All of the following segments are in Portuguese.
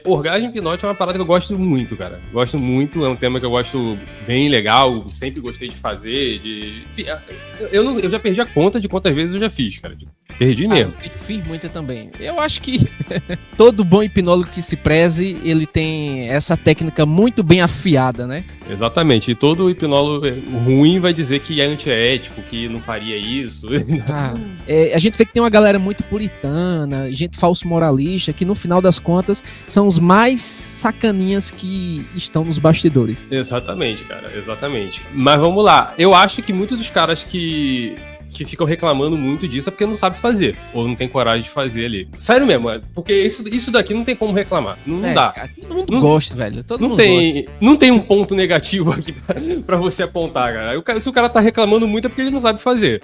orgasmo hipnótico é uma parada que eu gosto muito, cara. Gosto muito, é um tema que eu gosto bem legal, sempre gostei de fazer. Eu já perdi a conta de quantas vezes eu já fiz, cara. Perdi mesmo. Eu fiz muita também. Eu acho que todo bom hipnólogo que se preze, ele tem essa técnica muito bem afiada, né? Exatamente. E todo hipnólogo ruim vai dizer que é antiético, que não faria isso. A gente vê que tem uma galera muito puritana, gente falso moralista, que no final das contas são os mais sacaninhas que estão nos bastidores. Exatamente, cara. Exatamente. Mas vamos lá. Eu acho que muitos dos caras que ficam reclamando muito disso é porque não sabe fazer, ou não tem coragem de fazer ali. Sério mesmo, porque isso daqui não tem como reclamar. Não dá. Cara, todo mundo gosta, velho. Todo mundo gosta. Não tem um ponto negativo aqui pra você apontar, cara. Se o cara tá reclamando muito é porque ele não sabe fazer.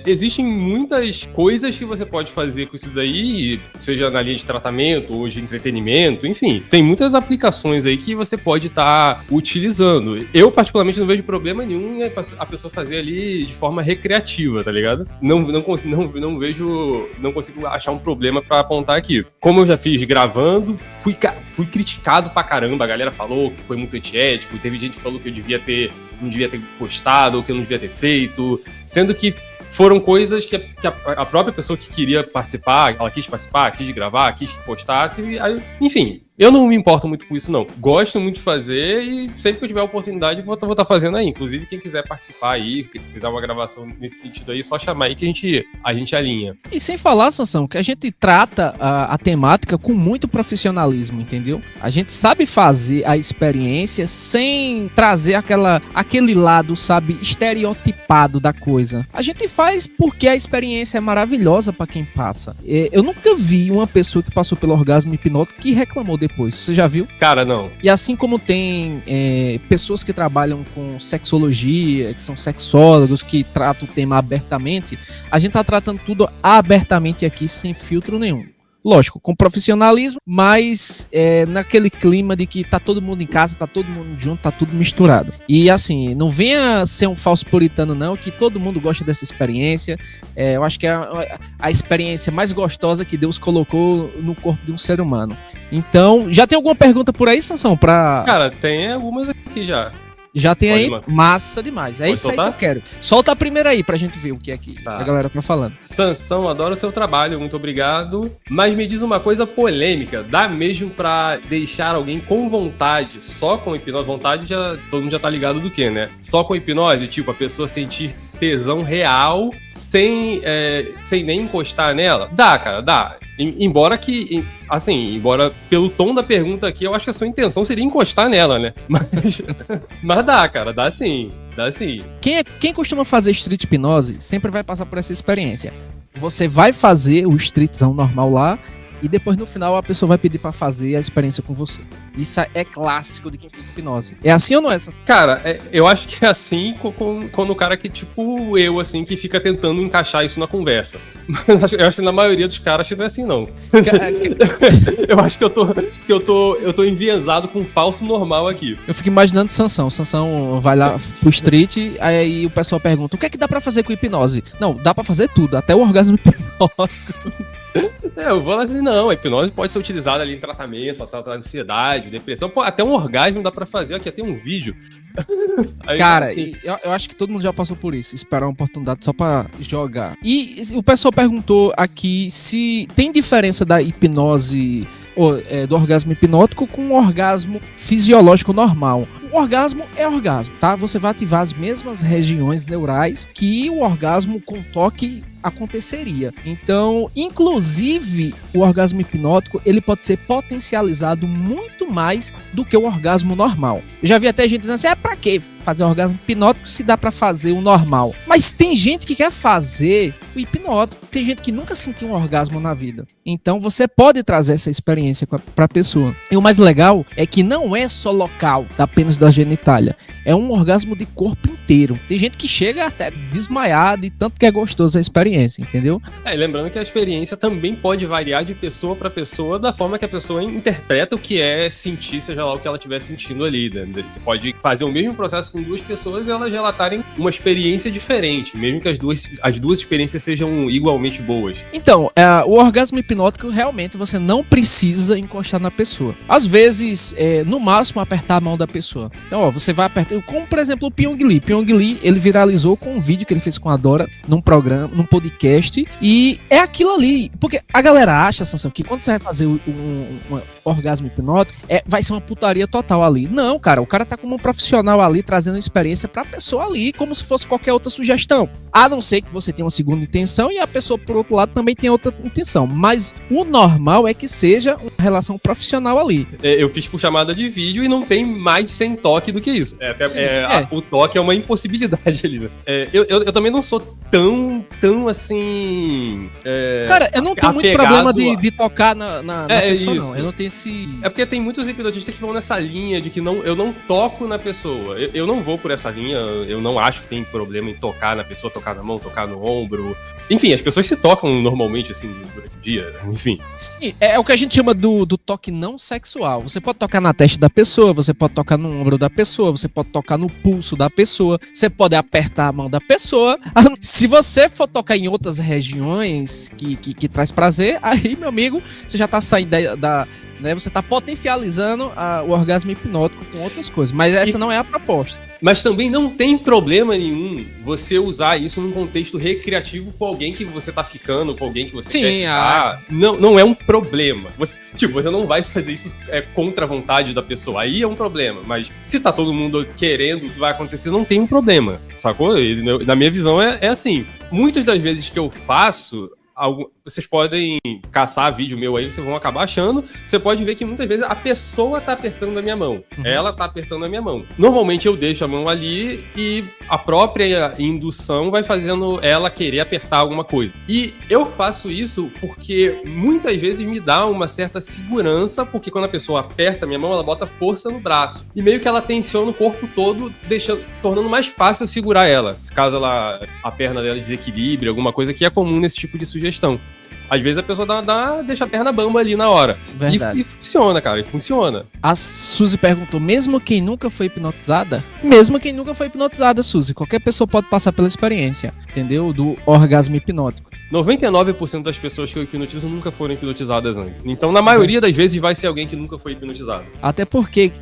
Existem muitas coisas que você pode fazer com isso daí, seja na linha de tratamento ou de entretenimento, enfim. Tem muitas aplicações aí que você pode estar utilizando. Eu, particularmente, não vejo problema nenhum em a pessoa fazer ali de forma recreativa, tá ligado? Não consigo achar um problema pra apontar aqui. Como eu já fiz gravando, fui criticado pra caramba, a galera falou que foi muito antiético, teve gente que falou que eu não devia ter postado, ou que eu não devia ter feito, sendo que foram coisas que a própria pessoa que queria participar, ela quis participar, quis gravar, quis que postasse, enfim. Eu não me importo muito com isso, não. Gosto muito de fazer e sempre que eu tiver a oportunidade vou estar fazendo aí. Inclusive, quem quiser participar aí, fizer uma gravação nesse sentido aí, só chamar aí que a gente alinha. E sem falar, Sansão, que a gente trata a temática com muito profissionalismo, entendeu? A gente sabe fazer a experiência sem trazer aquele lado, sabe, estereotipado da coisa. A gente faz porque a experiência é maravilhosa pra quem passa. Eu nunca vi uma pessoa que passou pelo orgasmo hipnótico que reclamou depois. Você já viu? Cara, não. E assim como tem pessoas que trabalham com sexologia, que são sexólogos, que tratam o tema abertamente, a gente tá tratando tudo abertamente aqui, sem filtro nenhum. Lógico, com profissionalismo, mas naquele clima de que tá todo mundo em casa, tá todo mundo junto, tá tudo misturado. E assim, não venha ser um falso puritano não, que todo mundo gosta dessa experiência. Eu acho que é a experiência mais gostosa que Deus colocou no corpo de um ser humano. Então, já tem alguma pergunta por aí, Sansão? Cara, tem algumas aqui já. Já tem aí? Massa demais. É isso aí que eu quero. Solta a primeira aí pra gente ver o que é que a galera tá falando. Sansão, adoro o seu trabalho, muito obrigado. Mas me diz uma coisa polêmica. Dá mesmo pra deixar alguém com vontade, só com hipnose? Vontade, todo mundo já tá ligado do que, né? Só com hipnose, tipo, a pessoa sentir tesão real sem nem encostar nela? Dá, cara, dá. Embora pelo tom da pergunta aqui, eu acho que a sua intenção seria encostar nela, né? Mas dá, cara, dá sim. Dá sim. Quem costuma fazer street hipnose sempre vai passar por essa experiência. Você vai fazer o streetzão normal lá e depois no final a pessoa vai pedir pra fazer a experiência com você. Isso é clássico de quem faz hipnose. É assim ou não é? Cara, eu acho que é assim quando o cara que, tipo eu, assim, que fica tentando encaixar isso na conversa. Eu acho que na maioria dos caras não é assim, não. Eu acho que eu tô enviesado com um falso normal aqui. Eu fico imaginando Sansão. Sansão vai lá pro street, aí o pessoal pergunta, o que é que dá pra fazer com hipnose? Não, dá pra fazer tudo, até o orgasmo hipnótico. Eu vou lá assim, não, a hipnose pode ser utilizada ali em tratamento, pra tratar ansiedade, depressão, pô, até um orgasmo dá pra fazer, aqui tem um vídeo. Aí, cara, assim, eu acho que todo mundo já passou por isso, esperar uma oportunidade só pra jogar. E o pessoal perguntou aqui se tem diferença da hipnose do orgasmo hipnótico com um orgasmo fisiológico normal. O orgasmo é orgasmo, tá? Você vai ativar as mesmas regiões neurais que o orgasmo com toque aconteceria. Então, inclusive, o orgasmo hipnótico, ele pode ser potencializado muito mais do que o orgasmo normal. Eu já vi até gente dizendo assim, pra que fazer orgasmo hipnótico se dá pra fazer o normal? Mas tem gente que quer fazer o hipnótico, tem gente que nunca sentiu um orgasmo na vida. Então, você pode trazer essa experiência pra pessoa. E o mais legal é que não é só local, apenas da genitália. é um orgasmo de corpo inteiro. Tem gente que chega até desmaiar de tanto que é gostoso a experiência, entendeu? E lembrando que a experiência também pode variar de pessoa para pessoa, da forma que a pessoa interpreta o que é sentir, seja lá o que ela estiver sentindo ali, né? Você pode fazer o mesmo processo com duas pessoas e elas relatarem uma experiência diferente, mesmo que as duas experiências sejam igualmente boas. Então, o orgasmo hipnótico, realmente você não precisa encostar na pessoa. Às vezes, no máximo, apertar a mão da pessoa. Então, você vai apertar, como por exemplo o Pyong Lee. Pyong Lee, ele viralizou com um vídeo que ele fez com a Dora num programa, num podcast, e é aquilo ali. Porque a galera acha, Sansão, que quando você vai fazer um orgasmo hipnótico, vai ser uma putaria total ali. Não, cara, o cara tá como um profissional ali, trazendo experiência pra pessoa ali, como se fosse qualquer outra sugestão. A não ser que você tenha uma segunda intenção e a pessoa, por outro lado, também tem outra intenção. Mas o normal é que seja uma relação profissional ali. Eu fiz por chamada de vídeo e não tem mais sem toque do que isso. O toque é uma impossibilidade ali, né? Eu também não sou tão assim... Cara, eu não tenho muito problema de tocar na pessoa, isso. não. Eu não tenho esse... É porque tem muitos hipnotistas que vão nessa linha de que eu não toco na pessoa. Eu não vou por essa linha, eu não acho que tem problema em tocar na pessoa, tocar na mão, tocar no ombro. Enfim, as pessoas se tocam normalmente, assim, durante o dia, enfim. Sim, é o que a gente chama do toque não sexual. Você pode tocar na testa da pessoa, você pode tocar no ombro da pessoa, você pode tocar no pulso da pessoa, você pode apertar a mão da pessoa. Se você for tocar em outras regiões que traz prazer, aí, meu amigo, você já tá saindo né, você tá potencializando o orgasmo hipnótico com outras coisas. Mas essa não é a proposta. Mas também não tem problema nenhum você usar isso num contexto recreativo com alguém que você tá ficando, com alguém que você quer ficar. Não é um problema. Você não vai fazer isso contra a vontade da pessoa. Aí é um problema. Mas se tá todo mundo querendo o que vai acontecer, não tem um problema. Sacou? Na minha visão é assim. Muitas das vezes que eu faço... Vocês podem caçar vídeo meu aí, vocês vão acabar achando. Você pode ver que muitas vezes a pessoa tá apertando a minha mão. Ela tá apertando a minha mão. Normalmente eu deixo a mão ali e a própria indução vai fazendo ela querer apertar alguma coisa. E eu faço isso porque muitas vezes me dá uma certa segurança, porque quando a pessoa aperta a minha mão, ela bota força no braço. E meio que ela tensiona o corpo todo, tornando mais fácil segurar ela. Se caso a perna dela desequilibre, alguma coisa que é comum nesse tipo de sugestão. Às vezes a pessoa deixa a perna bamba ali na hora. E funciona, cara, e funciona. A Suzy perguntou, mesmo quem nunca foi hipnotizada? Mesmo quem nunca foi hipnotizada, Suzy. Qualquer pessoa pode passar pela experiência, entendeu? Do orgasmo hipnótico. 99% das pessoas que eu hipnotizo nunca foram hipnotizadas antes. Então, na maioria das vezes, vai ser alguém que nunca foi hipnotizado. Até porque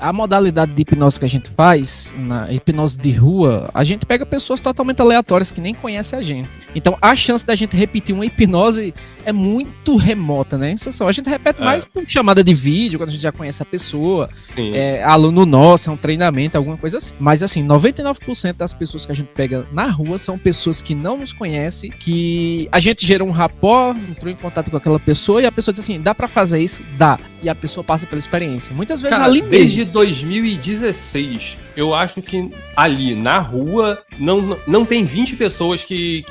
a modalidade de hipnose que a gente faz, na hipnose de rua, a gente pega pessoas totalmente aleatórias que nem conhecem a gente. Então, a chance da gente repetir uma hipnose é muito remota, né? A gente repete mais por chamada de vídeo, quando a gente já conhece a pessoa. Sim. Aluno nosso, é um treinamento, alguma coisa assim. Mas, assim, 99% das pessoas que a gente pega na rua são pessoas que não nos conhecem, que a gente gerou um rapport, entrou em contato com aquela pessoa e a pessoa diz assim, dá pra fazer isso? Dá. E a pessoa passa pela experiência. Muitas vezes cara, ali mesmo. Desde 2016, eu acho que ali na rua não tem 20 pessoas que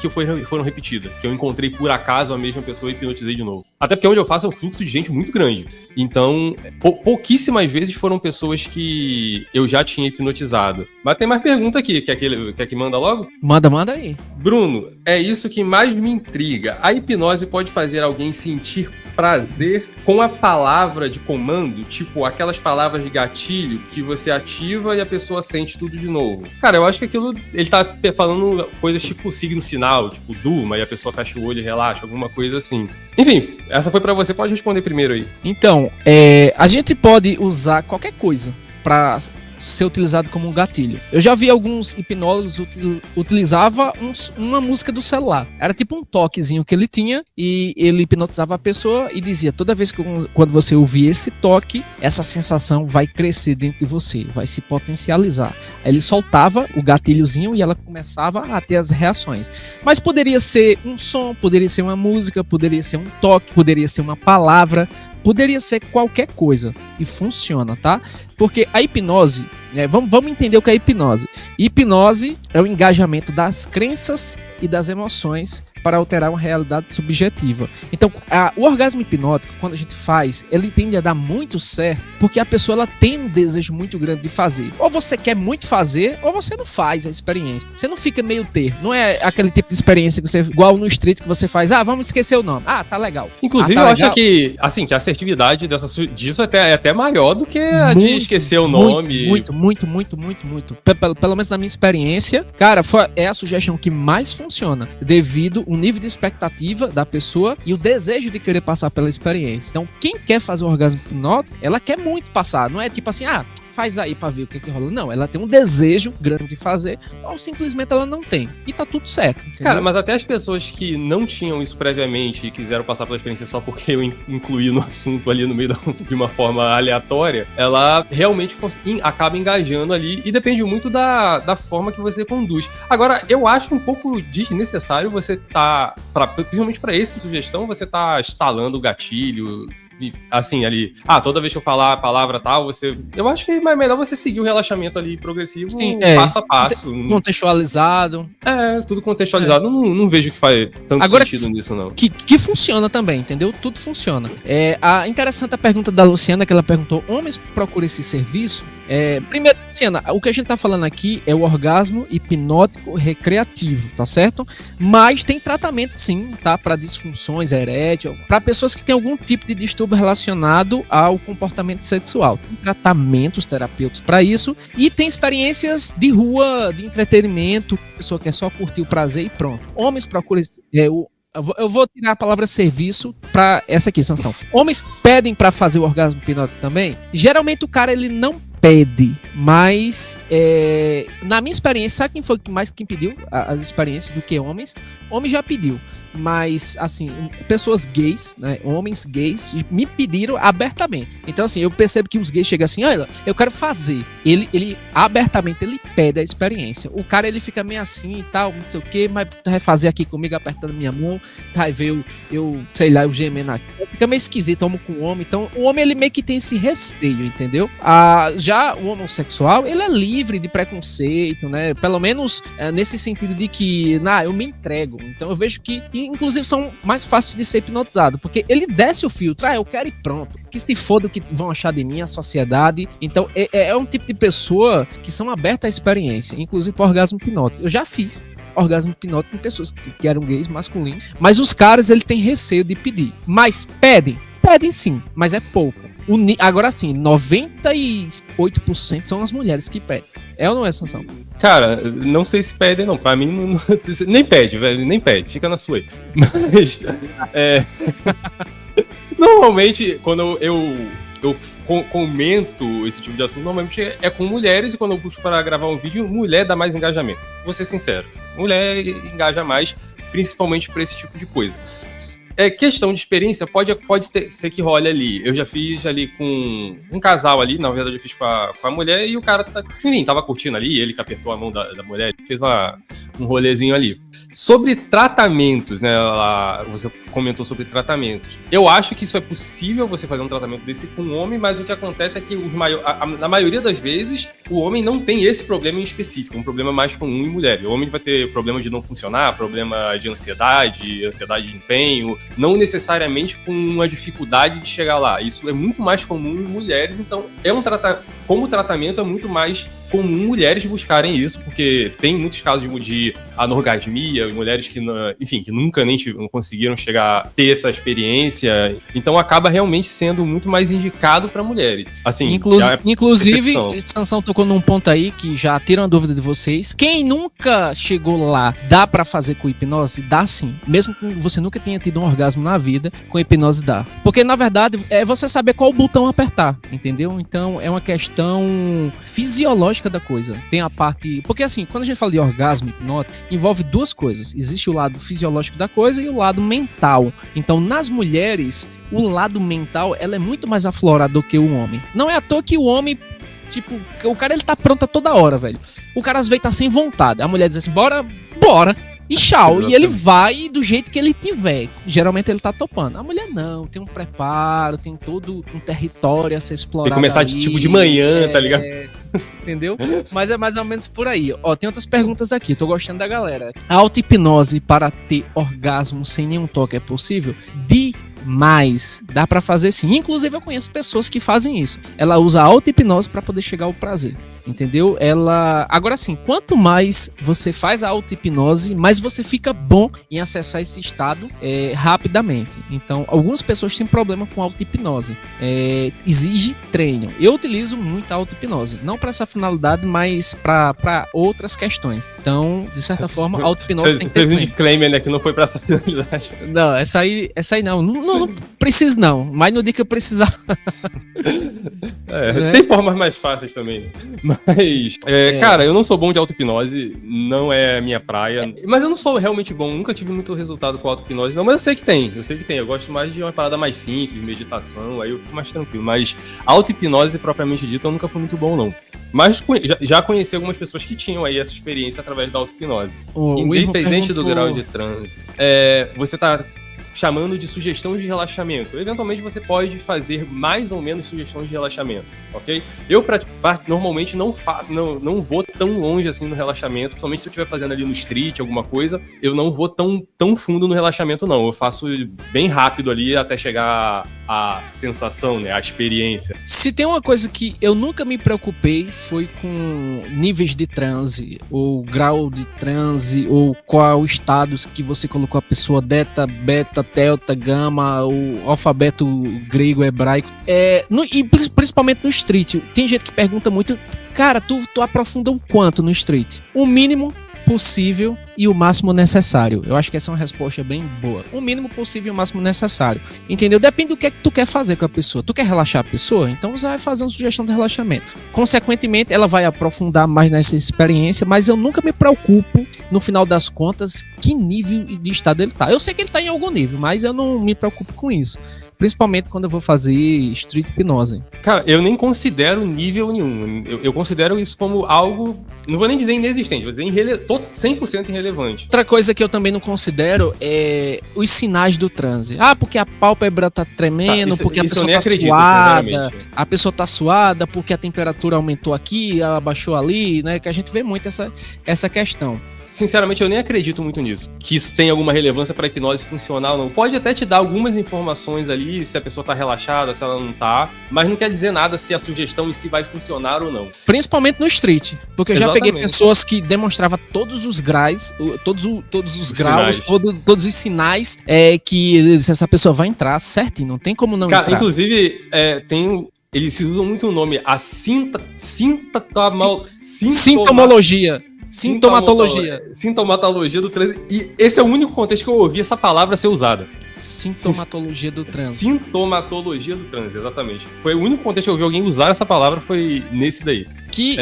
foram repetidas. Que eu encontrei por acaso a mesma pessoa e hipnotizei de novo. Até porque onde eu faço é um fluxo de gente muito grande. Então, pouquíssimas vezes foram pessoas que eu já tinha hipnotizado. Mas tem mais pergunta aqui. Quer que manda logo? Manda aí. Bruno, é isso que mais me intriga. A hipnose pode fazer alguém sentir prazer com a palavra de comando, tipo aquelas palavras de gatilho que você ativa e a pessoa sente tudo de novo. Cara, eu acho que aquilo, ele tá falando coisas tipo signo sinal, tipo durma, e a pessoa fecha o olho e relaxa, alguma coisa assim. Enfim, essa foi pra você, pode responder primeiro aí. Então, a gente pode usar qualquer coisa pra ser utilizado como um gatilho. Eu já vi alguns hipnólogos utilizava uma música do celular. Era tipo um toquezinho que ele tinha e ele hipnotizava a pessoa e dizia, toda vez que quando você ouvir esse toque, essa sensação vai crescer dentro de você, vai se potencializar. Aí ele soltava o gatilhozinho e ela começava a ter as reações. Mas poderia ser um som, poderia ser uma música, poderia ser um toque, poderia ser uma palavra, poderia ser qualquer coisa e funciona, tá? Porque a hipnose, né, vamos entender o que é hipnose. Hipnose é o engajamento das crenças e das emoções para alterar uma realidade subjetiva. Então, o orgasmo hipnótico, quando a gente faz, ele tende a dar muito certo, porque a pessoa ela tem um desejo muito grande de fazer. Ou você quer muito fazer, ou você não faz a experiência. Você não fica meio termo. Não é aquele tipo de experiência que você, igual no street, que você faz, vamos esquecer o nome. Tá legal. Inclusive, tá eu legal. acho que, assim, que a assertividade disso é até maior do que a de esquecer o nome. Muito. Pelo menos na minha experiência, cara, é a sugestão que mais funciona, devido ao nível de expectativa da pessoa e o desejo de querer passar pela experiência. Então, quem quer fazer o orgasmo hipnótico, ela quer muito passar. Não é tipo assim, faz aí pra ver o que rola. Não, ela tem um desejo grande de fazer, ou simplesmente ela não tem. E tá tudo certo. Entendeu? Cara, mas até as pessoas que não tinham isso previamente e quiseram passar pela experiência só porque eu incluí no assunto ali no meio de uma forma aleatória, ela realmente acaba engajando ali e depende muito da forma que você conduz. Agora, eu acho um pouco desnecessário você principalmente pra essa sugestão, você tá instalando o gatilho, assim, ali, toda vez que eu falar a palavra tal, eu acho que é melhor você seguir o relaxamento ali progressivo, passo a passo. Contextualizado. Tudo contextualizado. Não vejo que faz tanto sentido nisso, não. Que funciona também, entendeu? Tudo funciona. Interessante a pergunta da Luciana, que ela perguntou, homens procuram esse serviço? Primeiro, Luciana, o que a gente tá falando aqui é o orgasmo hipnótico recreativo, tá certo? Mas tem tratamento sim, tá? Para disfunções erétil, para pessoas que têm algum tipo de distúrbio relacionado ao comportamento sexual. Tem tratamentos terapêuticos para isso e tem experiências de rua, de entretenimento, a pessoa quer só curtir o prazer e pronto. Homens procuram eu vou tirar a palavra serviço pra essa aqui, Sansão. Homens pedem pra fazer o orgasmo hipnótico também? Geralmente o cara, ele não pede, mas na minha experiência, sabe quem foi quem pediu as experiências do que homens? Homem já pediu, mas assim, pessoas gays, né, homens gays me pediram abertamente. Então assim, eu percebo que os gays chegam assim, olha, eu quero fazer. Ele abertamente, ele pede a experiência. O cara, ele fica meio assim e tal, não sei o que, mas tu vai fazer aqui comigo apertando minha mão, tu vai ver eu sei lá, eu gemendo aqui. Fica meio esquisito, homem com homem. Então o homem, ele meio que tem esse receio, entendeu? Já o homossexual, ele é livre de preconceito, né? Pelo menos nesse sentido de que, eu me entrego. Então eu vejo que, inclusive, são mais fáceis de ser hipnotizado, porque ele desce o filtro, eu quero e pronto. Que se foda o que vão achar de mim, a sociedade. Então é um tipo de pessoa que são abertas à experiência, inclusive para orgasmo hipnótico. Eu já fiz orgasmo hipnótico com pessoas que eram gays masculinos, mas os caras, ele tem receio de pedir. Mas pedem sim, mas é pouco. Agora sim, 98% são as mulheres que pedem. É ou não é, Sansão? Cara, não sei se pedem, não. Pra mim, não, nem pede, velho. Nem pede. Fica na sua aí. Mas, normalmente, quando eu comento esse tipo de assunto, normalmente é com mulheres, e quando eu puxo para gravar um vídeo, mulher dá mais engajamento. Vou ser sincero. Mulher engaja mais, principalmente para esse tipo de coisa. Questão de experiência, pode ser que role ali. Eu já fiz ali com um casal ali, na verdade eu fiz com a mulher, e o cara tava curtindo ali, ele que apertou a mão da mulher, fez um rolezinho ali. Sobre tratamentos, né, você comentou sobre tratamentos. Eu acho que isso é possível, você fazer um tratamento desse com um homem, mas o que acontece é que na maioria das vezes, o homem não tem esse problema em específico, um problema mais comum em mulher. O homem vai ter problema de não funcionar, problema de ansiedade de empenho, não necessariamente com uma dificuldade de chegar lá. Isso é muito mais comum em mulheres, então como tratamento é muito mais comum mulheres buscarem isso, porque tem muitos casos de anorgasmia, mulheres que nunca nem conseguiram chegar a ter essa experiência, então acaba realmente sendo muito mais indicado para mulheres. Assim, inclusive, Sansão tocou num ponto aí que já tiram a dúvida de vocês. Quem nunca chegou lá, dá para fazer com hipnose? Dá sim. Mesmo que você nunca tenha tido um orgasmo na vida, com hipnose dá. Porque, na verdade, é você saber qual botão apertar, entendeu? Então, é uma questão fisiológica da coisa. Tem a parte... Porque, assim, quando a gente fala de orgasmo hipnótico, envolve duas coisas. Existe o lado fisiológico da coisa e o lado mental. Então, nas mulheres, o lado mental, ela é muito mais aflorado do que o homem. Não é à toa que o homem... Tipo, o cara, ele tá pronto a toda hora, velho. O cara, às vezes, tá sem vontade. A mulher diz assim, bora! E tchau. E ele vai do jeito que ele tiver. Geralmente ele tá topando. A mulher não, tem um preparo, tem todo um território a ser explorado. Tem que começar de manhã, tá ligado? Entendeu? Mas é mais ou menos por aí. Ó, tem outras perguntas aqui, tô gostando da galera. A auto-hipnose para ter orgasmo sem nenhum toque é possível? Demais. Dá pra fazer sim. Inclusive eu conheço pessoas que fazem isso. Ela usa a auto-hipnose pra poder chegar ao prazer. Entendeu? Agora sim, quanto mais você faz a auto-hipnose, mais você fica bom em acessar esse estado rapidamente. Então, algumas pessoas têm problema com auto-hipnose. Exige treino. Eu utilizo muito a auto-hipnose. Não para essa finalidade, mas para outras questões. Então, de certa forma, a auto-hipnose tem que ter treino. Você fez um treino. disclaimer, né, que não foi pra essa finalidade. Não, essa aí não. Não preciso não. Mas no dia que eu precisar... Tem formas mais fáceis também. Mas, cara, eu não sou bom de auto-hipnose, não é a minha praia. Mas eu não sou realmente bom, nunca tive muito resultado com auto-hipnose, não. Mas eu sei que tem. Eu gosto mais de uma parada mais simples, meditação, aí eu fico mais tranquilo. Mas auto-hipnose, propriamente dita, eu nunca fui muito bom, não. Mas já conheci algumas pessoas que tinham aí essa experiência através da auto-hipnose. Independente do grau de transe, você tá chamando de sugestão de relaxamento. Eventualmente você pode fazer mais ou menos sugestões de relaxamento, ok? Eu normalmente não vou tão longe assim no relaxamento, principalmente se eu estiver fazendo ali no street alguma coisa, eu não vou tão fundo no relaxamento não, eu faço bem rápido ali até chegar à sensação, né, a experiência. Se tem uma coisa que eu nunca me preocupei foi com níveis de transe, ou grau de transe, ou qual status que você colocou a pessoa, delta, beta, delta, gama, o alfabeto grego, hebraico, e principalmente no street. Tem gente que pergunta muito, cara, tu aprofunda o quanto no street? O mínimo possível e o máximo necessário. Eu acho que essa é uma resposta bem boa. O mínimo possível e o máximo necessário. Entendeu? Depende do que é que tu quer fazer com a pessoa. Tu quer relaxar a pessoa? Então você vai fazer uma sugestão de relaxamento. Consequentemente, ela vai aprofundar mais nessa experiência, mas eu nunca me preocupo, no final das contas, que nível de estado ele tá. Eu sei que ele tá em algum nível, mas eu não me preocupo com isso. Principalmente quando eu vou fazer street hipnose. Cara, eu nem considero nível nenhum. Eu considero isso como algo, não vou nem dizer inexistente, vou dizer 100% irrelevante. Outra coisa que eu também não considero é os sinais do transe. Porque a pálpebra tá tremendo, porque a pessoa tá suada. A pessoa tá suada porque a temperatura aumentou aqui, abaixou ali, né? Que a gente vê muito essa questão. Sinceramente, eu nem acredito muito nisso. Que isso tem alguma relevância para a hipnose funcionar ou não. Pode até te dar algumas informações ali, se a pessoa tá relaxada, se ela não tá. Mas não quer dizer nada se a sugestão em si vai funcionar ou não. Principalmente no street. Porque eu já peguei pessoas que demonstravam todos os graus, todos os graus, todos os sinais que essa pessoa vai entrar certinho. Não tem como não entrar. Cara, inclusive, eles usam muito o nome, a sintomologia. Sintomatologia do transe. E esse é o único contexto que eu ouvi essa palavra ser usada. Sintomatologia do transe. Sintomatologia do transe, exatamente. Foi o único contexto que eu ouvi alguém usar essa palavra, foi nesse daí. Que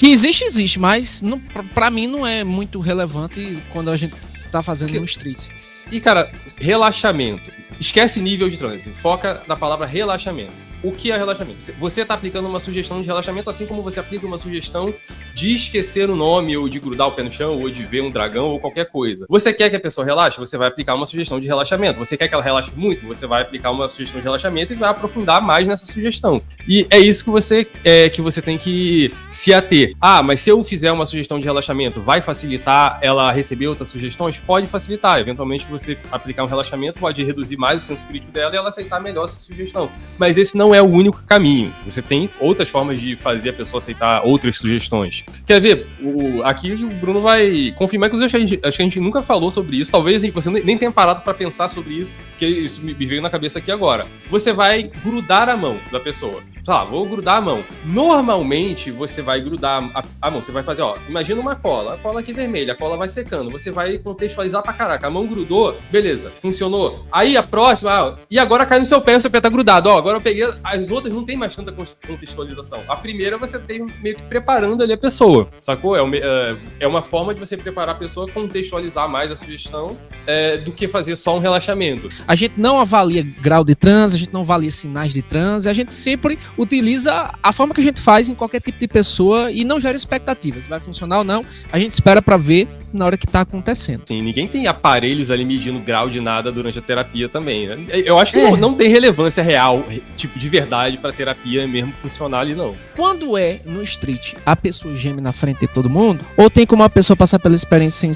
existe, mas não, pra mim não é muito relevante quando a gente tá fazendo no street. E, cara, relaxamento. Esquece nível de transe. Foca na palavra relaxamento. O que é relaxamento? Você está aplicando uma sugestão de relaxamento, assim como você aplica uma sugestão de esquecer o nome, ou de grudar o pé no chão, ou de ver um dragão, ou qualquer coisa. Você quer que a pessoa relaxe? Você vai aplicar uma sugestão de relaxamento. Você quer que ela relaxe muito? Você vai aplicar uma sugestão de relaxamento e vai aprofundar mais nessa sugestão. E é isso que você tem que se ater. Mas se eu fizer uma sugestão de relaxamento, vai facilitar ela receber outras sugestões? Pode facilitar. Eventualmente, você aplicar um relaxamento pode reduzir mais o senso crítico dela e ela aceitar melhor essa sugestão. Mas esse não é o único caminho. Você tem outras formas de fazer a pessoa aceitar outras sugestões. Quer ver? Aqui o Bruno vai confirmar, inclusive acho que a gente nunca falou sobre isso. Talvez você nem tenha parado para pensar sobre isso, porque isso me veio na cabeça aqui agora. Você vai grudar a mão da pessoa. Vou grudar a mão. Normalmente, você vai grudar a mão. Você vai fazer, imagina uma cola. A cola aqui vermelha, a cola vai secando. Você vai contextualizar pra caraca. A mão grudou, beleza, funcionou. Aí a próxima, e agora cai no seu pé tá grudado. Agora eu peguei, as outras não tem mais tanta contextualização. A primeira você tem meio que preparando ali a pessoa, sacou? É uma forma de você preparar a pessoa, contextualizar mais a sugestão do que fazer só um relaxamento. A gente não avalia grau de transe, a gente não avalia sinais de transe, a gente sempre utiliza a forma que a gente faz em qualquer tipo de pessoa e não gera expectativas. Vai funcionar ou não, a gente espera pra ver na hora que tá acontecendo. Sim, ninguém tem aparelhos ali medindo grau de nada durante a terapia também, né? Eu acho que não tem relevância real, tipo, de verdade pra terapia mesmo funcionar ali, não. Quando é no street, a pessoa geme na frente de todo mundo, ou tem como a pessoa passar pela experiência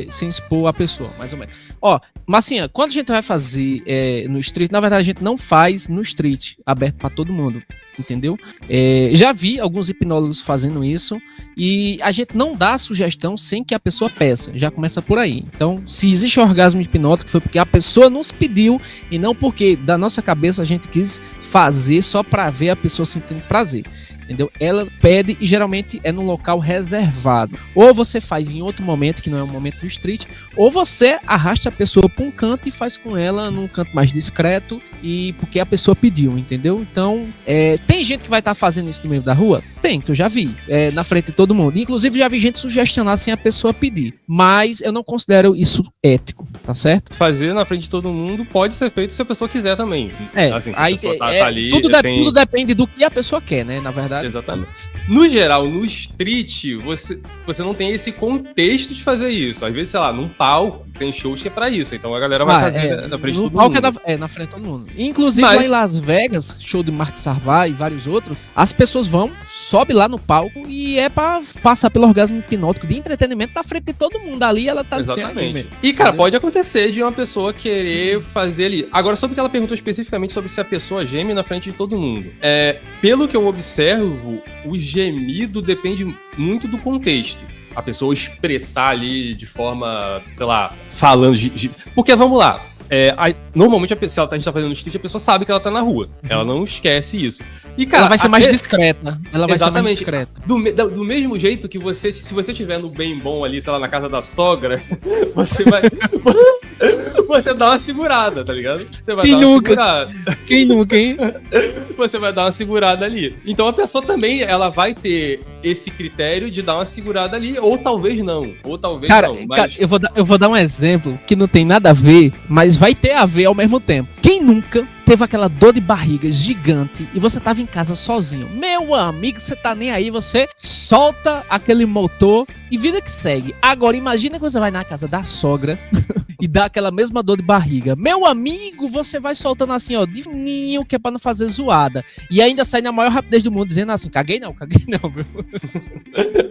sem expor a pessoa, mais ou menos. Ó, Massinha, quando a gente vai fazer no street, na verdade a gente não faz no street, aberto pra todo mundo, entendeu? Já vi alguns hipnólogos fazendo isso e a gente não dá sugestão sem que a pessoa peça, já começa por aí. Então, se existe orgasmo hipnótico foi porque a pessoa nos pediu e não porque da nossa cabeça a gente quis fazer só pra ver a pessoa sentindo prazer. Entendeu? Ela pede e geralmente é num local reservado. Ou você faz em outro momento, que não é o momento do street, ou você arrasta a pessoa para um canto e faz com ela num canto mais discreto, e porque a pessoa pediu, entendeu? Então, tem gente que vai estar fazendo isso no meio da rua? Tem, que eu já vi, na frente de todo mundo. Inclusive, já vi gente sugestionar sem a pessoa pedir. Mas eu não considero isso ético, tá certo? Fazer na frente de todo mundo pode ser feito se a pessoa quiser também. Assim, se a aí, pessoa tá ali... Tudo depende do que a pessoa quer, né? Na verdade. Exatamente. No geral, no street, você não tem esse contexto de fazer isso. Às vezes, sei lá, num palco, tem shows que é pra isso. Então a galera vai fazer na frente de todo mundo. Na frente de todo mundo. Inclusive, lá em Las Vegas, show de Mark Sarvai e vários outros, as pessoas sobe lá no palco e é pra passar pelo orgasmo hipnótico de entretenimento na frente de todo mundo. Ali ela tá... Exatamente. E, cara, pode acontecer de uma pessoa querer fazer ali. Agora, sobre o que ela perguntou especificamente sobre se a pessoa geme na frente de todo mundo. Pelo que eu observo, o gemido depende muito do contexto. A pessoa expressar ali de forma, sei lá, falando... Porque, vamos lá, normalmente se a gente tá fazendo street, a pessoa sabe que ela tá na rua. Ela não esquece isso. E, cara, ela vai ser mais discreta. Do mesmo jeito que se você estiver no bem bom ali, sei lá, na casa da sogra, você dá uma segurada, tá ligado? Você vai Quem nunca, hein? Você vai dar uma segurada ali. Então a pessoa também, ela vai ter esse critério de dar uma segurada ali, ou talvez não. Cara, eu vou dar um exemplo que não tem nada a ver, mas vai ter a ver ao mesmo tempo. Quem nunca teve aquela dor de barriga gigante e você tava em casa sozinho? Meu amigo, você tá nem aí, você solta aquele motor e vida que segue. Agora, imagina que você vai na casa da sogra e dá aquela mesma dor de barriga. Meu amigo, você vai soltando assim, ó, de ninho, que é pra não fazer zoada. E ainda sai na maior rapidez do mundo, dizendo assim, caguei não, viu?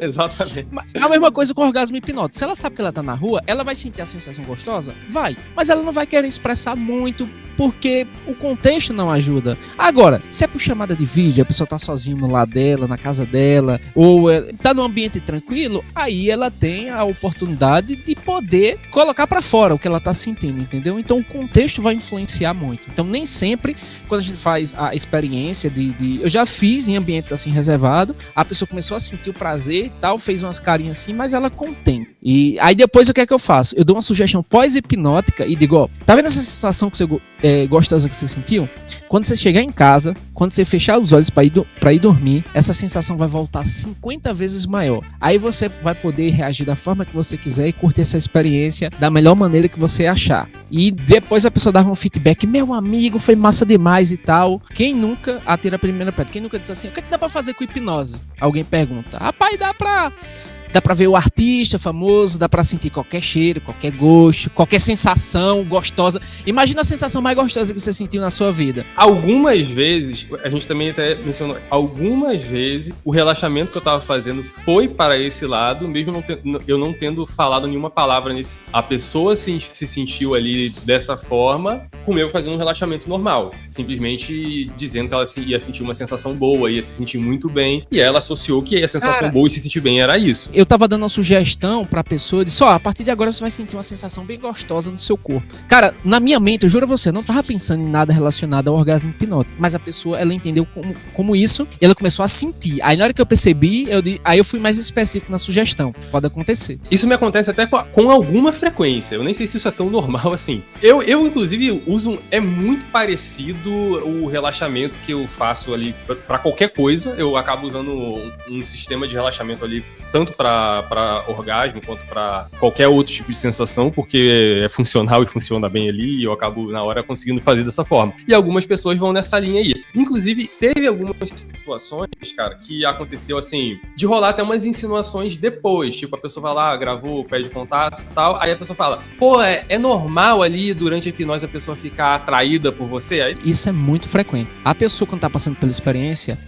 Exatamente. A mesma coisa com o orgasmo hipnótico. Se ela sabe que ela tá na rua, ela vai sentir a sensação gostosa? Vai. Mas ela não vai querer expressar muito, porque o contexto não ajuda. Agora, se é por chamada de vídeo, a pessoa tá sozinha no lado dela, na casa dela, ou tá num ambiente tranquilo, aí ela tem a oportunidade de poder colocar pra fora o que ela tá sentindo, entendeu? Então o contexto vai influenciar muito. Então nem sempre, quando a gente faz a experiência eu já fiz em ambientes assim reservado, a pessoa começou a sentir o prazer e tal, fez umas carinhas assim, mas ela contém. E aí depois o que é que eu faço? Eu dou uma sugestão pós-hipnótica e digo, ó, tá vendo essa sensação que você gostosa que você sentiu? Quando você chegar em casa, quando você fechar os olhos pra ir dormir, essa sensação vai voltar 50 vezes maior. Aí você vai poder reagir da forma que você quiser e curtir essa experiência da melhor maneira que você achar. E depois a pessoa dava um feedback, meu amigo, foi massa demais e tal. Quem nunca atira a primeira pedra? Quem nunca disse assim, o que dá pra fazer com hipnose? Alguém pergunta. Rapaz, dá pra ver o artista famoso, dá pra sentir qualquer cheiro, qualquer gosto, qualquer sensação gostosa. Imagina a sensação mais gostosa que você sentiu na sua vida. Algumas vezes, a gente também até mencionou, algumas vezes o relaxamento que eu tava fazendo foi para esse lado, mesmo eu não tendo falado nenhuma palavra nisso. A pessoa se sentiu ali dessa forma, comigo fazendo um relaxamento normal. Simplesmente dizendo que ela ia sentir uma sensação boa, ia se sentir muito bem. E ela associou que a sensação boa e se sentir bem era isso. Eu tava dando uma sugestão pra pessoa, disse, ó, a partir de agora você vai sentir uma sensação bem gostosa no seu corpo. Cara, na minha mente, eu juro a você, eu não tava pensando em nada relacionado ao orgasmo hipnótico, mas a pessoa, ela entendeu como isso, e ela começou a sentir. Aí na hora que eu percebi, aí eu fui mais específico na sugestão. Pode acontecer. Isso me acontece até com alguma frequência, eu nem sei se isso é tão normal assim. Eu inclusive, uso, é muito parecido o relaxamento que eu faço ali pra qualquer coisa, eu acabo usando um sistema de relaxamento ali tanto para orgasmo quanto para qualquer outro tipo de sensação, porque é funcional e funciona bem ali, e eu acabo na hora conseguindo fazer dessa forma. E algumas pessoas vão nessa linha aí. Inclusive, teve algumas situações, cara, que aconteceu assim, de rolar até umas insinuações depois, tipo, a pessoa vai lá, gravou, pede contato e tal, aí a pessoa fala, pô, é normal ali, durante a hipnose, a pessoa ficar atraída por você? Aí... Isso é muito frequente. A pessoa, quando tá passando pela experiência,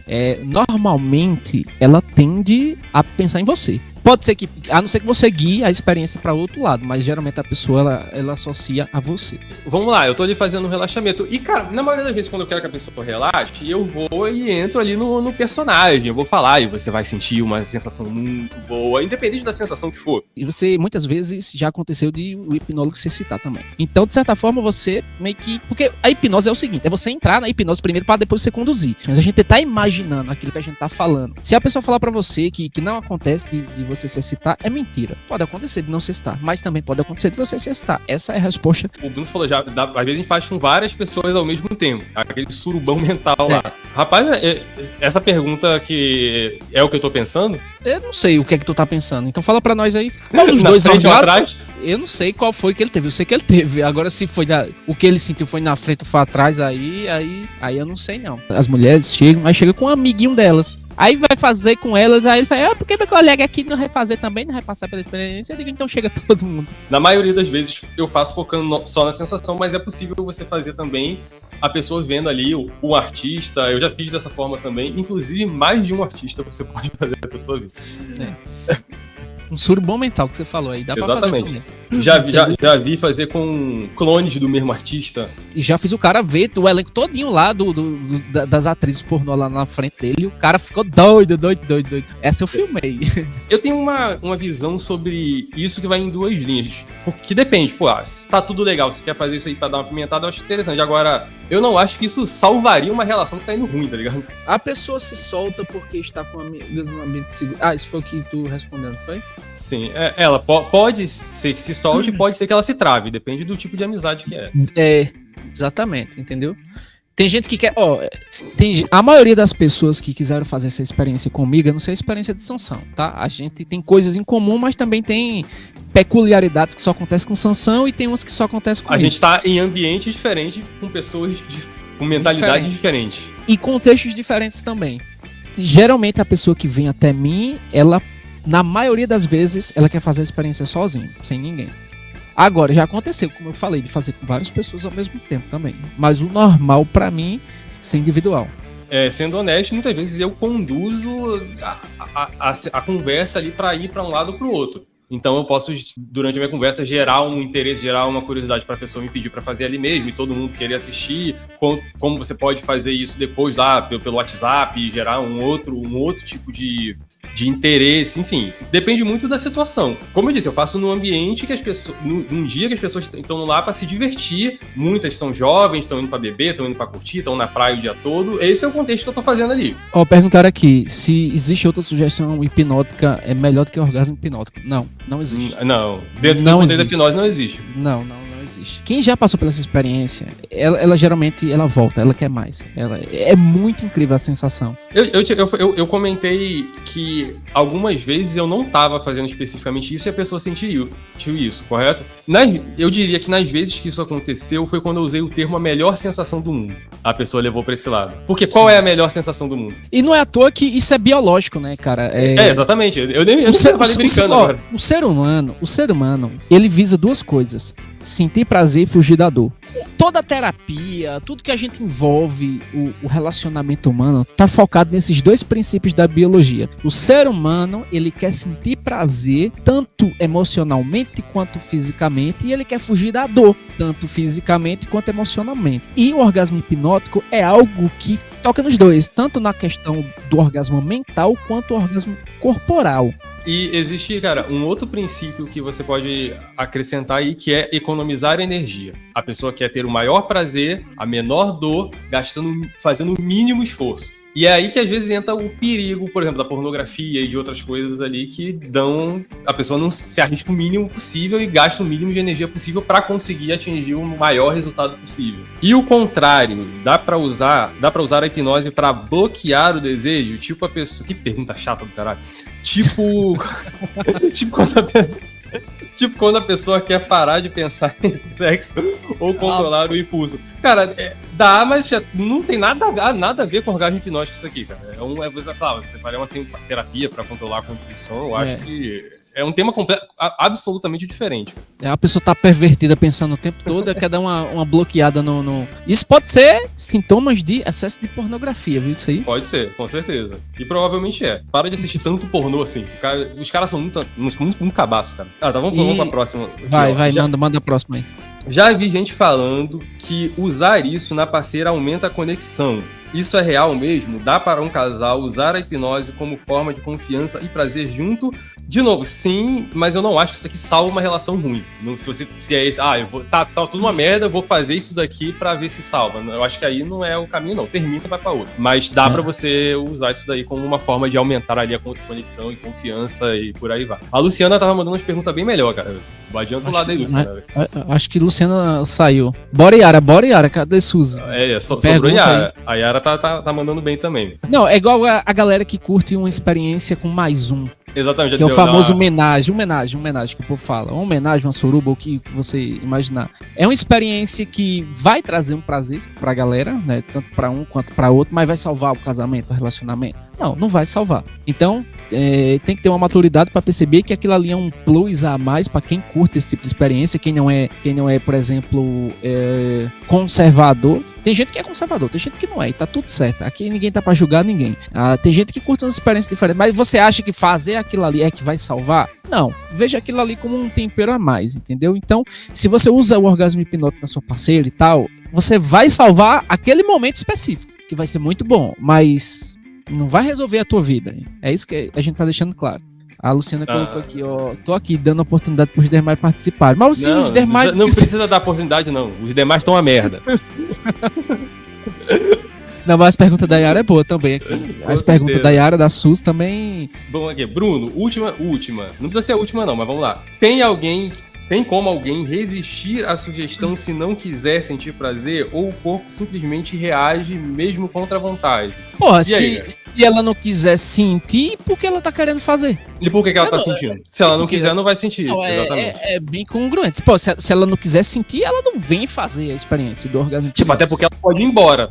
normalmente, ela tende a pensar em você. Pode ser que, a não ser que você guie a experiência para outro lado, mas geralmente a pessoa, ela associa a você. Vamos lá, eu tô ali fazendo um relaxamento. E, cara, na maioria das vezes, quando eu quero que a pessoa relaxe, eu vou e entro ali no personagem. Eu vou falar e você vai sentir uma sensação muito boa, independente da sensação que for. E você, muitas vezes, já aconteceu de o hipnólogo se excitar também. Então, de certa forma, você meio que... Porque a hipnose é o seguinte, é você entrar na hipnose primeiro para depois você conduzir. Mas a gente tá imaginando aquilo que a gente tá falando. Se a pessoa falar para você que não acontece de você se excitar, é mentira. Pode acontecer de não se excitar, mas também pode acontecer de você se excitar. Essa é a resposta. O Bruno falou já, às vezes a gente faz com várias pessoas ao mesmo tempo. Aquele surubão mental lá. Rapaz, essa pergunta que é o que eu tô pensando? Eu não sei o que é que tu tá pensando. Então fala pra nós aí. Qual dos dois atrás? Eu não sei qual foi que ele teve. Eu sei que ele teve. Agora, se foi o que ele sentiu foi na frente ou foi atrás, aí eu não sei, não. As mulheres chegam com um amiguinho delas. Aí vai fazer com elas, aí ele fala, porque meu colega aqui não vai fazer também, não vai passar pela experiência. Eu digo, então chega todo mundo. Na maioria das vezes eu faço focando só na sensação, mas é possível você fazer também a pessoa vendo ali o artista. Eu já fiz dessa forma também. Inclusive, mais de um artista você pode fazer a pessoa ver. Um surubom mental que você falou aí, dá pra fazer também. Já vi fazer com clones do mesmo artista. E já fiz o cara ver o elenco todinho lá das atrizes pornô lá na frente dele. E o cara ficou doido. Essa eu filmei. Eu tenho uma visão sobre isso que vai em duas linhas. Porque depende, se tá tudo legal, você quer fazer isso aí pra dar uma pimentada, eu acho interessante. Agora, eu não acho que isso salvaria uma relação que tá indo ruim, tá ligado? A pessoa se solta porque está com amigos no ambiente seguro. Ah, isso foi o que tu respondendo, foi? Sim, ela pode ser que se solte, pode ser que ela se trave, depende do tipo de amizade que é. Exatamente, entendeu? Tem gente que quer, a maioria das pessoas que quiseram fazer essa experiência comigo, eu não sei a experiência de Sansão, tá? A gente tem coisas em comum, mas também tem peculiaridades que só acontecem com Sansão e tem umas que só acontecem comigo. A gente tá em ambientes diferentes, com pessoas com mentalidade diferente. E contextos diferentes também. Geralmente a pessoa que vem até mim, ela, na maioria das vezes, ela quer fazer a experiência sozinha, sem ninguém. Agora, já aconteceu, como eu falei, de fazer com várias pessoas ao mesmo tempo também. Mas o normal, pra mim, é ser individual. Sendo honesto, muitas vezes eu conduzo a conversa ali pra ir pra um lado ou pro outro. Então eu posso, durante a minha conversa, gerar um interesse, gerar uma curiosidade pra pessoa me pedir pra fazer ali mesmo, e todo mundo querer assistir. Como você pode fazer isso depois lá pelo WhatsApp, e gerar um outro tipo de interesse, enfim. Depende muito da situação. Como eu disse, eu faço num ambiente que as pessoas... Num dia que as pessoas estão lá pra se divertir. Muitas são jovens, estão indo pra beber, estão indo pra curtir, estão na praia o dia todo. Esse é o contexto que eu tô fazendo ali. Perguntaram aqui se existe outra sugestão hipnótica é melhor do que orgasmo hipnótico. Não existe. Não. Dentro do contexto da hipnose não existe. Não existe. Quem já passou por essa experiência, ela geralmente ela volta, ela quer mais. É muito incrível a sensação. Eu comentei que algumas vezes eu não estava fazendo especificamente isso e a pessoa sentiu isso, correto? Eu diria que nas vezes que isso aconteceu foi quando eu usei o termo a melhor sensação do mundo. A pessoa levou pra esse lado. Porque qual é a melhor sensação do mundo? E não é à toa que isso é biológico, né, cara? Exatamente. Eu não sei fazer brincando agora. O ser humano, ele visa duas coisas: sentir prazer e fugir da dor. Toda a terapia, tudo que a gente envolve o relacionamento humano tá focado nesses dois princípios da biologia. O ser humano, ele quer sentir prazer tanto emocionalmente quanto fisicamente, e ele quer fugir da dor, tanto fisicamente quanto emocionalmente. E o orgasmo hipnótico é algo que toca nos dois, tanto na questão do orgasmo mental quanto o orgasmo corporal. E existe, cara, um outro princípio que você pode acrescentar aí, que é economizar energia. A pessoa quer ter o maior prazer, a menor dor, fazendo o mínimo esforço. E é aí que às vezes entra o perigo, por exemplo, da pornografia e de outras coisas ali que dão... A pessoa não se arrisca o mínimo possível e gasta o mínimo de energia possível para conseguir atingir o maior resultado possível. E o contrário, dá para usar a hipnose para bloquear o desejo? Tipo a pessoa... Que pergunta chata do caralho. Tipo quando a pessoa quer parar de pensar em sexo ou controlar o impulso. Cara, dá, mas já não tem nada a ver com orgasmo hipnótico isso aqui, cara. Você faria uma terapia pra controlar a compulsão, eu acho que é um tema absolutamente diferente. A pessoa tá pervertida pensando o tempo todo, quer dar uma bloqueada no... Isso pode ser sintomas de excesso de pornografia, viu isso aí? Pode ser, com certeza. E provavelmente é. Para de assistir tanto pornô assim. Os caras são muito cabaços, cara. Tá, vamos pra próxima. Aqui, manda a próxima aí. Já vi gente falando que usar isso na parceira aumenta a conexão. Isso é real mesmo? Dá para um casal usar a hipnose como forma de confiança e prazer junto? De novo, sim, mas eu não acho que isso aqui salva uma relação ruim. Se é esse, tá tudo uma merda, eu vou fazer isso daqui pra ver se salva. Eu acho que aí não é o caminho, não. Termina e vai pra outro. Mas dá pra você usar isso daí como uma forma de aumentar ali a conexão e confiança e por aí vai. A Luciana tava mandando umas perguntas bem melhor, cara. Adianta o lado aí, Luciana. Acho que Luciana saiu. Bora, Yara, cadê Suzy? Sobrou Yara. A Yara tá mandando bem também. Não, é igual a galera que curte uma experiência com mais um. Exatamente. Que é o famoso homenagem que o povo fala. Uma homenagem, uma suruba, o que você imaginar. É uma experiência que vai trazer um prazer pra galera, né? Tanto pra um quanto pra outro, mas vai salvar o casamento, o relacionamento? Não vai salvar. Então, tem que ter uma maturidade pra perceber que aquilo ali é um plus a mais pra quem curte esse tipo de experiência, quem não é, por exemplo, conservador. Tem gente que é conservador, tem gente que não é, e tá tudo certo. Aqui ninguém tá pra julgar ninguém. Tem gente que curte umas experiências diferentes, mas você acha que fazer aquilo ali é que vai salvar? Não. Veja aquilo ali como um tempero a mais, entendeu? Então, se você usa o orgasmo hipnótico na sua parceira e tal, você vai salvar aquele momento específico, que vai ser muito bom, mas não vai resolver a tua vida. É isso que a gente tá deixando claro. A Luciana colocou aqui, ó. Tô aqui dando oportunidade pros demais participarem. Mas sim, os demais. Não precisa dar oportunidade, não. Os demais estão uma merda. Não, mas as perguntas da Yara é boa também aqui. As perguntas da Yara, da SUS também. Bom, aqui, Bruno, última. Não precisa ser a última, não, mas vamos lá. Tem como alguém resistir à sugestão se não quiser sentir prazer ou o corpo simplesmente reage mesmo contra a vontade? Porra, se ela não quiser sentir, por que ela tá querendo fazer? E por que ela tá sentindo? Se ela não quiser, não vai sentir. Não, exatamente. É bem congruente. Pô, se ela não quiser sentir, ela não vem fazer a experiência do orgasmo. Tipo, até porque ela pode ir embora.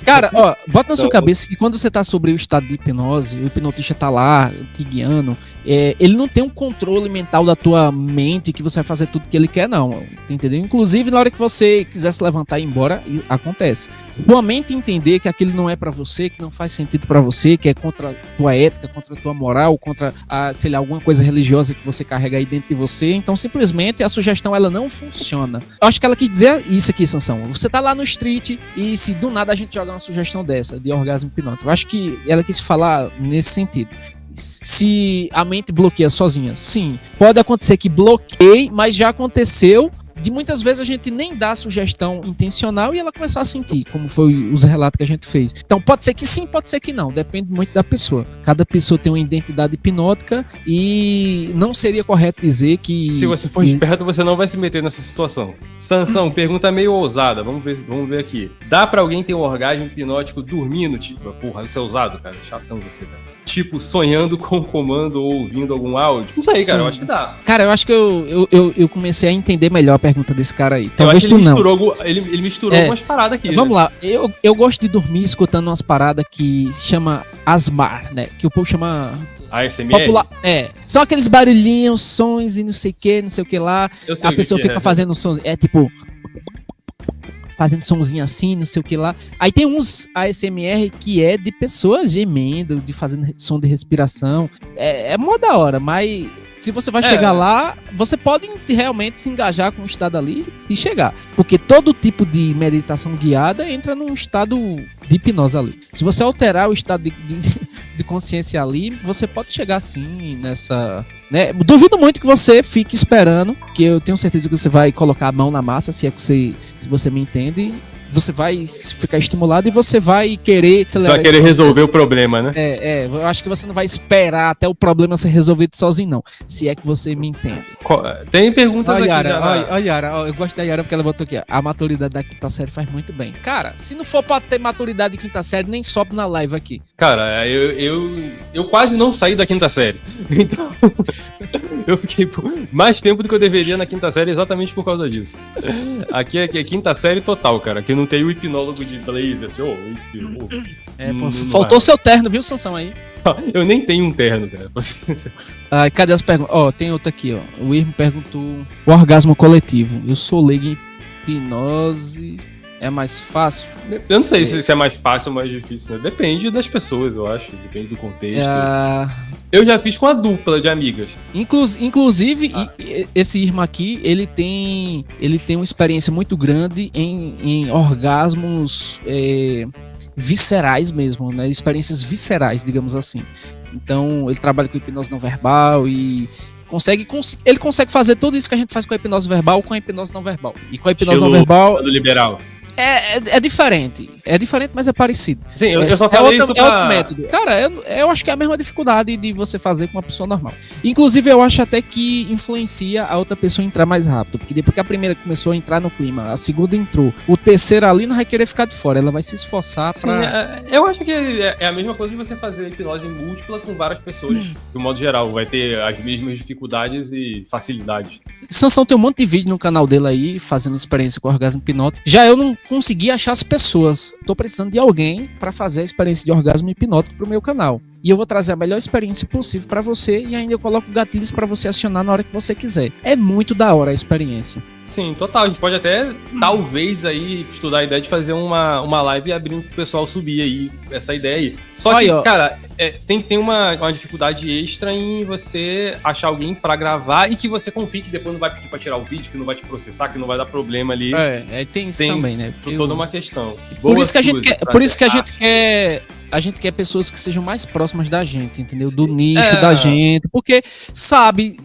Cara, ó, bota na sua cabeça que quando você tá sobre o estado de hipnose, o hipnotista tá lá te guiando, ele não tem um controle mental da tua mente que você vai fazer tudo que ele quer, não. Entendeu? Inclusive, na hora que você quiser se levantar e ir embora, acontece. Tua mente entender que aquilo não é pra você, que não faz sentido pra você, que é contra a tua ética, contra a tua moral, contra sei lá, alguma coisa religiosa que você carrega aí dentro de você, então simplesmente a sugestão ela não funciona. Eu acho que ela quis dizer isso aqui, Sansão. Você tá lá no street e se do nada a gente jogar uma sugestão dessa, de orgasmo hipnótico, eu acho que ela quis falar nesse sentido. Se a mente bloqueia sozinha, sim, pode acontecer que bloqueie, mas já aconteceu de muitas vezes a gente nem dá a sugestão intencional e ela começar a sentir, como foi os relatos que a gente fez. Então pode ser que sim, pode ser que não, depende muito da pessoa. Cada pessoa tem uma identidade hipnótica e não seria correto dizer que... Se você for esperto, você não vai se meter nessa situação. Sansão, pergunta meio ousada, vamos ver aqui. Dá pra alguém ter um orgasmo hipnótico dormindo? Tipo, porra, isso é ousado, cara, chatão você, cara. Tipo, sonhando com o comando ou ouvindo algum áudio? Não sei, cara, eu acho que dá. Cara, eu acho que eu comecei a entender melhor a pergunta desse cara aí. Talvez eu acho que ele misturou algumas paradas aqui. Vamos lá, eu gosto de dormir escutando umas paradas que chama ASMR, né? Que o povo chama... ASMR? São aqueles barulhinhos, sons e não sei o que lá. A pessoa fica fazendo sons, tipo... fazendo somzinho assim, não sei o que lá. Aí tem uns ASMR que é de pessoas gemendo, de fazendo som de respiração. É mó da hora, mas se você vai chegar lá, você pode realmente se engajar com o estado ali e chegar. Porque todo tipo de meditação guiada entra num estado de hipnose ali. Se você alterar o estado de consciência ali, você pode chegar sim nessa... né? Duvido muito que você fique esperando, que eu tenho certeza que você vai colocar a mão na massa, se você me entende, você vai ficar estimulado e você vai querer... Você vai querer resolver o problema, né? Eu acho que você não vai esperar até o problema ser resolvido sozinho, não. Se é que você me entende. Tem perguntas aqui. Olha, Yara, eu gosto da Yara porque ela botou aqui, ó, a maturidade da quinta série faz muito bem. Cara, se não for pra ter maturidade de quinta série, nem sobe na live aqui. Cara, eu quase não saí da quinta série. Então, eu fiquei mais tempo do que eu deveria na quinta série exatamente por causa disso. Aqui é quinta série total, cara. Aqui não tem o hipnólogo de Blaze, assim, faltou seu terno, viu, Sansão, aí? Eu nem tenho um terno, cara. Cadê as perguntas? Tem outra aqui, ó. O Irmo perguntou o orgasmo coletivo. Eu sou leigo em hipnose. É mais fácil? Eu não sei se é mais fácil ou mais difícil, né? Depende das pessoas, eu acho. Depende do contexto. Eu já fiz com a dupla de amigas. Inclusive, esse Irma aqui, ele tem uma experiência muito grande em orgasmos viscerais mesmo, né? Experiências viscerais, digamos assim. Então, ele trabalha com hipnose não verbal e ele consegue fazer tudo isso que a gente faz com a hipnose verbal com a hipnose não verbal. E com a hipnose não verbal... do liberal. É diferente. É diferente, mas é parecido. Sim, eu só falei isso pra... É outro método. Cara, eu acho que é a mesma dificuldade de você fazer com uma pessoa normal. Inclusive, eu acho até que influencia a outra pessoa a entrar mais rápido. Porque depois que a primeira começou a entrar no clima, a segunda entrou, o terceiro ali não vai querer ficar de fora. Ela vai se esforçar pra... Sim, eu acho que é a mesma coisa de você fazer hipnose múltipla com várias pessoas. De modo geral, vai ter as mesmas dificuldades e facilidades. Sansão tem um monte de vídeo no canal dele aí, fazendo experiência com orgasmo hipnótico. Já eu não consegui achar as pessoas. Tô precisando de alguém para fazer a experiência de orgasmo hipnótico pro meu canal. E eu vou trazer a melhor experiência possível para você e ainda eu coloco gatilhos para você acionar na hora que você quiser. É muito da hora a experiência. Sim, total. A gente pode até, talvez, aí estudar a ideia de fazer uma live abrindo pro pessoal subir aí, essa ideia aí. Só que, cara, tem uma dificuldade extra em você achar alguém para gravar e que você confie que depois não vai pedir pra tirar o vídeo, que não vai te processar, que não vai dar problema ali. Tem isso também, né? Toda uma questão. Por isso que a gente quer pessoas que sejam mais próximas da gente, entendeu? Do nicho da gente, porque sabe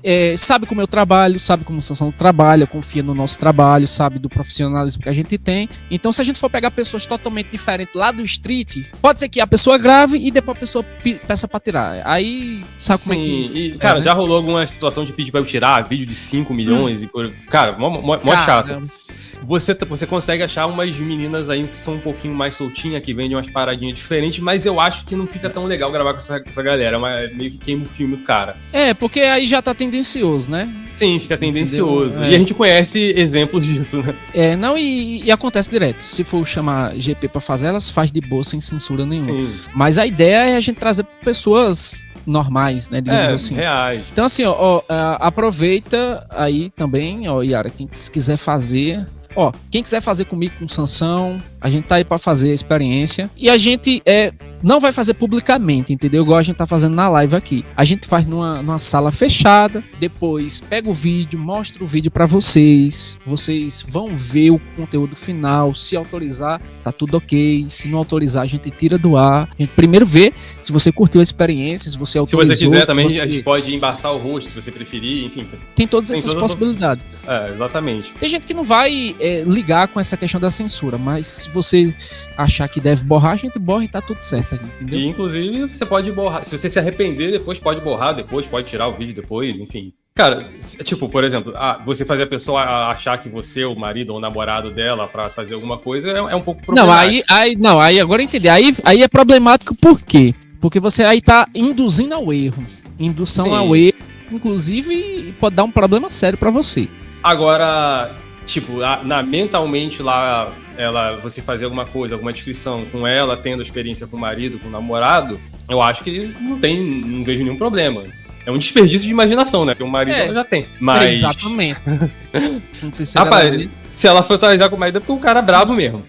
como eu trabalho, sabe como o Sansão trabalha, confia no nosso trabalho, sabe do profissionalismo que a gente tem. Então, se a gente for pegar pessoas totalmente diferentes lá do street, pode ser que a pessoa grave e depois a pessoa peça pra tirar. Aí, sabe como é que... E, cara, já rolou alguma situação de pedir pra eu tirar vídeo de 5 milhões? Cara, mó chato. Você consegue achar umas meninas aí que são um pouquinho mais soltinhas, que vendem umas paradinhas diferentes, mas eu acho que não fica tão legal gravar com essa galera, mas meio que queima o filme do cara. Porque aí já tá tendencioso, né? Sim, fica tendencioso. E a gente conhece exemplos disso, né? E acontece direto. Se for chamar GP pra fazer, elas faz de boa, sem censura nenhuma. Sim. Mas a ideia é a gente trazer pessoas normais, né, digamos assim. Reais. Então assim, aproveita aí também, Yara, quem quiser fazer... quem quiser fazer comigo com Sansão, a gente tá aí pra fazer a experiência. E a gente não vai fazer publicamente, entendeu? Igual a gente tá fazendo na live aqui. A gente faz numa sala fechada, depois pega o vídeo, mostra o vídeo pra vocês. Vocês vão ver o conteúdo final. Se autorizar, tá tudo ok. Se não autorizar, a gente tira do ar. A gente primeiro vê se você curtiu a experiência, se você autorizou. Se você quiser também, a gente pode embaçar o rosto, se você preferir, enfim. Tem todas essas possibilidades. Exatamente. Tem gente que não vai ligar com essa questão da censura, mas se você achar que deve borrar, a gente borra e tá tudo certo, entendeu? E inclusive você pode borrar, se você se arrepender depois pode borrar, depois pode tirar o vídeo depois, enfim. Cara, tipo, por exemplo, você fazer a pessoa achar que você é o marido ou o namorado dela pra fazer alguma coisa é um pouco problemático. Aí agora eu entendi. Aí é problemático por quê? Porque você aí tá induzindo ao erro. Indução ao erro, inclusive, pode dar um problema sério pra você. Agora, tipo, mentalmente lá, você fazer alguma coisa, alguma descrição com ela, tendo experiência com o marido, com o namorado, eu acho que não vejo nenhum problema. É um desperdício de imaginação, né? Porque o marido ela já tem. Mas... Exatamente. Rapaz, se ela for atualizar com o marido é porque o cara é brabo mesmo.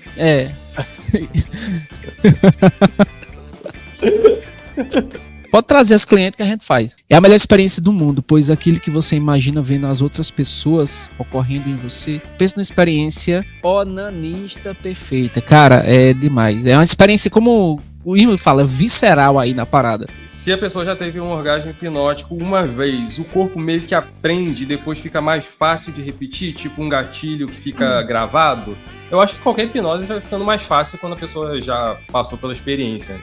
Pode trazer as clientes que a gente faz. É a melhor experiência do mundo, pois aquilo que você imagina vendo as outras pessoas ocorrendo em você, pensa numa experiência onanista perfeita. Cara, é demais. É uma experiência como O Imo fala visceral aí na parada. Se a pessoa já teve um orgasmo hipnótico uma vez, o corpo meio que aprende e depois fica mais fácil de repetir, tipo um gatilho que fica gravado. Eu acho que qualquer hipnose vai ficando mais fácil quando a pessoa já passou pela experiência.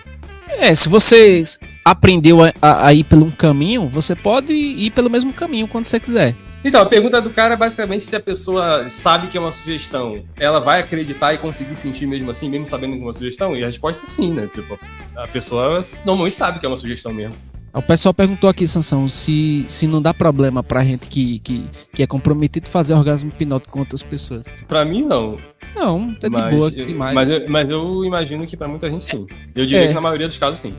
Se você aprendeu a ir por um caminho, você pode ir pelo mesmo caminho quando você quiser. Então, a pergunta do cara é basicamente se a pessoa sabe que é uma sugestão, ela vai acreditar e conseguir sentir mesmo assim, mesmo sabendo que é uma sugestão? E a resposta é sim, né? Tipo, a pessoa normalmente sabe que é uma sugestão mesmo. O pessoal perguntou aqui, Sansão, se não dá problema pra gente que é comprometido fazer orgasmo hipnótico com outras pessoas. Pra mim, não. Não, é de boa demais. Mas eu imagino que pra muita gente, sim. Eu diria que na maioria dos casos, sim.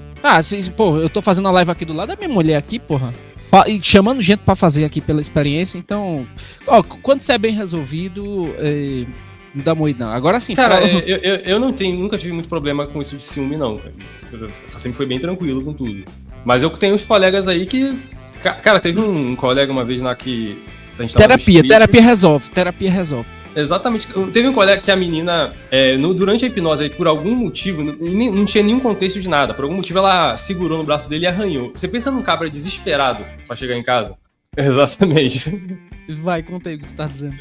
Eu tô fazendo a live aqui do lado da minha mulher aqui, porra. E chamando gente pra fazer aqui pela experiência, então... quando você é bem resolvido, não dá moído, não. Agora sim... Cara, eu nunca tive muito problema com isso de ciúme, não. Cara. Eu sempre fui bem tranquilo com tudo. Mas eu tenho uns colegas aí que... Cara, teve um colega uma vez que... A gente tava terapia resolve. Exatamente. Teve um colega que a menina, durante a hipnose, aí, por algum motivo, não tinha nenhum contexto de nada. Por algum motivo, ela segurou no braço dele e arranhou. Você pensa num cabra desesperado pra chegar em casa? Exatamente. Vai, conta aí o que você tá dizendo.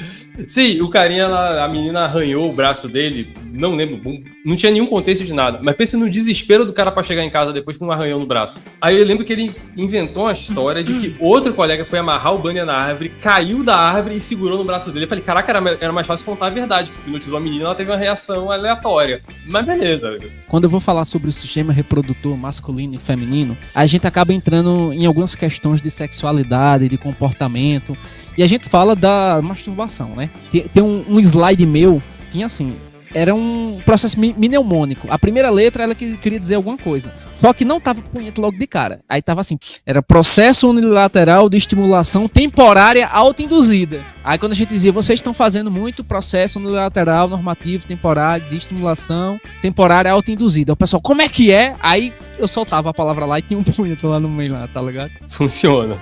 Sim, o carinha, a menina arranhou o braço dele, não lembro, não tinha nenhum contexto de nada. Mas pense no desespero do cara pra chegar em casa depois com um arranhão no braço. Aí eu lembro que ele inventou uma história de que outro colega foi amarrar o banner na árvore, caiu da árvore e segurou no braço dele. Eu falei, caraca, era mais fácil contar a verdade, que hipnotizou a menina, ela teve uma reação aleatória. Mas beleza. Quando eu vou falar sobre o sistema reprodutor masculino e feminino, a gente acaba entrando em algumas questões de sexualidade, de comportamento, e a gente fala da masturbação, né? Tem um slide meu, tinha assim, era um processo mnemônico. A primeira letra ela queria dizer alguma coisa, só que não tava punheta logo de cara. Aí tava assim, era processo unilateral de estimulação temporária autoinduzida. Aí quando a gente dizia, vocês estão fazendo muito processo unilateral normativo temporário de estimulação temporária autoinduzida. O pessoal, como é que é? Aí eu soltava a palavra lá e tinha um punheta lá no meio lá, tá ligado? Funciona.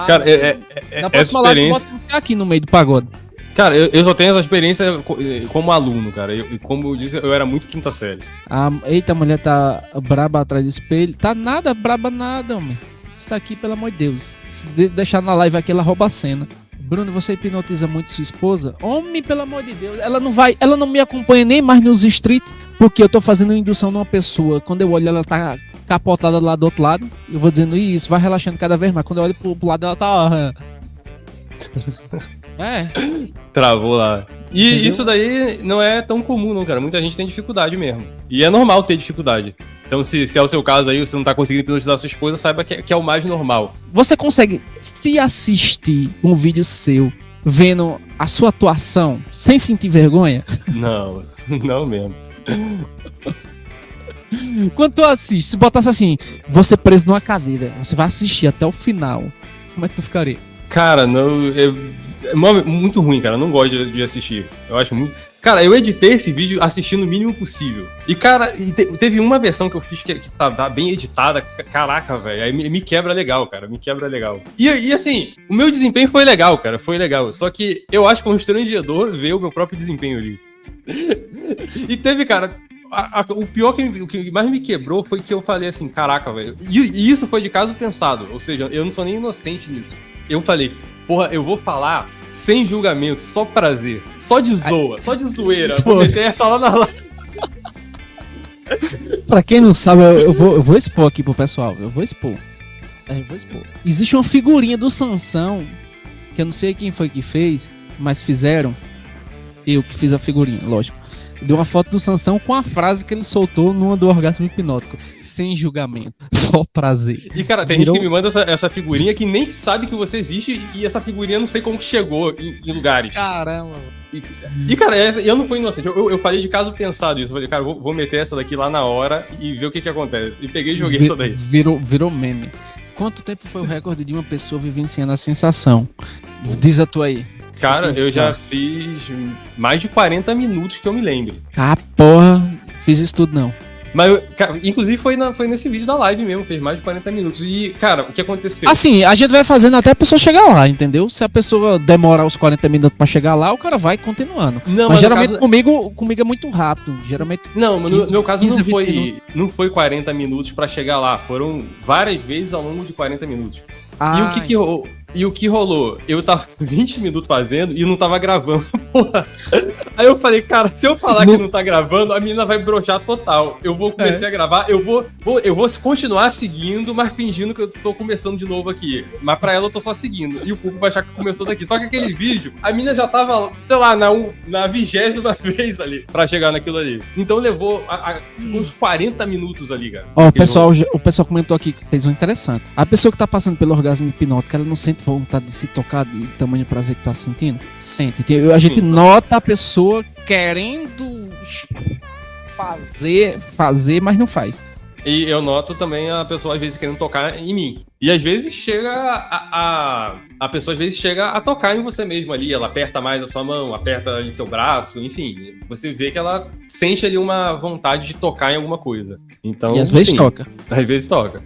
Cara, na próxima live eu boto aqui no meio do pagode. Cara, eu só tenho essa experiência como aluno, cara. E como eu disse, eu era muito quinta série. Eita, a mulher tá braba atrás do espelho. Tá nada, braba nada, homem. Isso aqui, pelo amor de Deus. Se deixar na live aqui, ela rouba a cena. Bruno, você hipnotiza muito sua esposa? Homem, pelo amor de Deus. Ela não me acompanha nem mais nos streets, porque eu tô fazendo uma indução numa pessoa. Quando eu olho, ela tá capotada lá do outro lado. Eu vou dizendo isso, vai relaxando cada vez mais. Quando eu olho pro lado, ela tá... Travou lá. E entendeu? Isso daí não é tão comum, não, cara. Muita gente tem dificuldade mesmo. E é normal ter dificuldade. Então, se é o seu caso aí, você não tá conseguindo hipnotizar sua esposa, saiba que é o mais normal. Você consegue se assistir um vídeo seu vendo a sua atuação sem sentir vergonha? Não, não mesmo. Quando tu assiste, se botasse assim, você preso numa cadeira, você vai assistir até o final, como é que tu ficaria? Cara, não, é muito ruim, cara. Eu não gosto de assistir. Eu acho muito... Cara, eu editei esse vídeo assistindo o mínimo possível. E, cara, teve uma versão que eu fiz que tá bem editada. Caraca, velho. Aí me quebra legal, cara. Me quebra legal. E, assim, o meu desempenho foi legal, cara. Foi legal. Só que eu acho constrangedor ver o meu próprio desempenho ali. E teve, cara... O pior o que mais me quebrou foi que eu falei assim, caraca, velho. E isso foi de caso pensado. Ou seja, eu não sou nem inocente nisso. Eu falei, porra, eu vou falar sem julgamento, só prazer, só de zoa, só de zoeira. Vou meter essa lá na live. Pra quem não sabe, eu vou expor aqui pro pessoal. Eu vou expor. Existe uma figurinha do Sansão, que eu não sei quem foi que fez, mas fizeram. Eu que fiz a figurinha, lógico. Deu uma foto do Sansão com a frase que ele soltou numa do orgasmo hipnótico. Sem julgamento, só prazer. E, cara, tem gente que me manda essa figurinha que nem sabe que você existe e essa figurinha não sei como que chegou em lugares. Caramba. E cara, eu não fui inocente. Eu falei de caso pensado isso. Eu falei, cara, vou meter essa daqui lá na hora e ver o que acontece. E peguei e joguei isso daí. Virou meme. Quanto tempo foi o recorde de uma pessoa vivenciando a sensação? Diz a tua aí. Cara, eu já fiz mais de 40 minutos que eu me lembre. Ah, porra, fiz isso tudo não. Mas, cara, inclusive foi nesse vídeo da live mesmo, fez mais de 40 minutos. E, cara, o que aconteceu? Assim, a gente vai fazendo até a pessoa chegar lá, entendeu? Se a pessoa demorar os 40 minutos pra chegar lá, o cara vai continuando. Não, mas geralmente caso... comigo é muito rápido. Geralmente. Não, mas no meu caso não foi 40 minutos pra chegar lá. Foram várias vezes ao longo de 40 minutos. E o que rolou? Eu tava 20 minutos fazendo e não tava gravando, porra. Aí eu falei, cara, se eu falar que não tá gravando, a menina vai broxar total. Eu vou começar a gravar, eu vou continuar seguindo, mas fingindo que eu tô começando de novo aqui. Mas pra ela eu tô só seguindo. E o público vai achar que começou daqui. Só que aquele vídeo, a menina já tava, sei lá, na 20ª vez ali, pra chegar naquilo ali. Então levou uns 40 minutos ali, cara. Ó, o pessoal comentou aqui que fez um interessante. A pessoa que tá passando pelo orgasmo hipnótico, ela não sente vontade de se tocar de tamanho prazer que tá sentindo? Sente. A gente nota a pessoa querendo fazer, mas não faz. E eu noto também a pessoa às vezes querendo tocar em mim. E às vezes chega a pessoa às vezes chega a tocar em você mesmo ali, ela aperta mais a sua mão, aperta ali seu braço, enfim, você vê que ela sente ali uma vontade de tocar em alguma coisa. Então, e às vezes toca. Às vezes toca.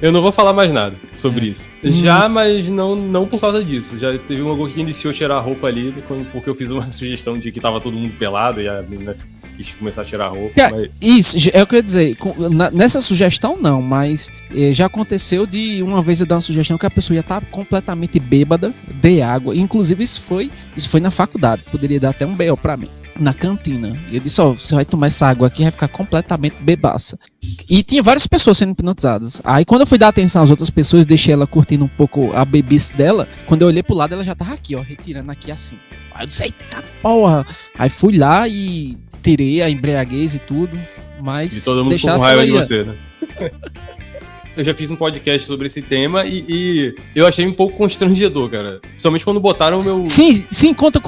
Eu não vou falar mais nada sobre isso. Já, mas não por causa disso. Já teve um algum que iniciou a tirar a roupa ali, porque eu fiz uma sugestão de que tava todo mundo pelado e a menina quis começar a tirar a roupa. Mas... Isso, é o que eu ia dizer. Nessa sugestão não, mas já aconteceu de uma vez eu dar uma sugestão que a pessoa ia estar completamente bêbada de água. Inclusive isso foi na faculdade. Poderia dar até um B.O. pra mim. Na cantina. E eu disse, você vai tomar essa água aqui e vai ficar completamente bebaça. E tinha várias pessoas sendo hipnotizadas. Aí quando eu fui dar atenção às outras pessoas, deixei ela curtindo um pouco a bebice dela. Quando eu olhei pro lado, ela já tava aqui, ó, retirando aqui assim. Aí eu disse, eita porra! Aí fui lá e tirei a embriaguez e tudo. Mas e todo mundo com raiva de você, né? Eu já fiz um podcast sobre esse tema e eu achei um pouco constrangedor, cara. Principalmente quando botaram o meu... Sim, conta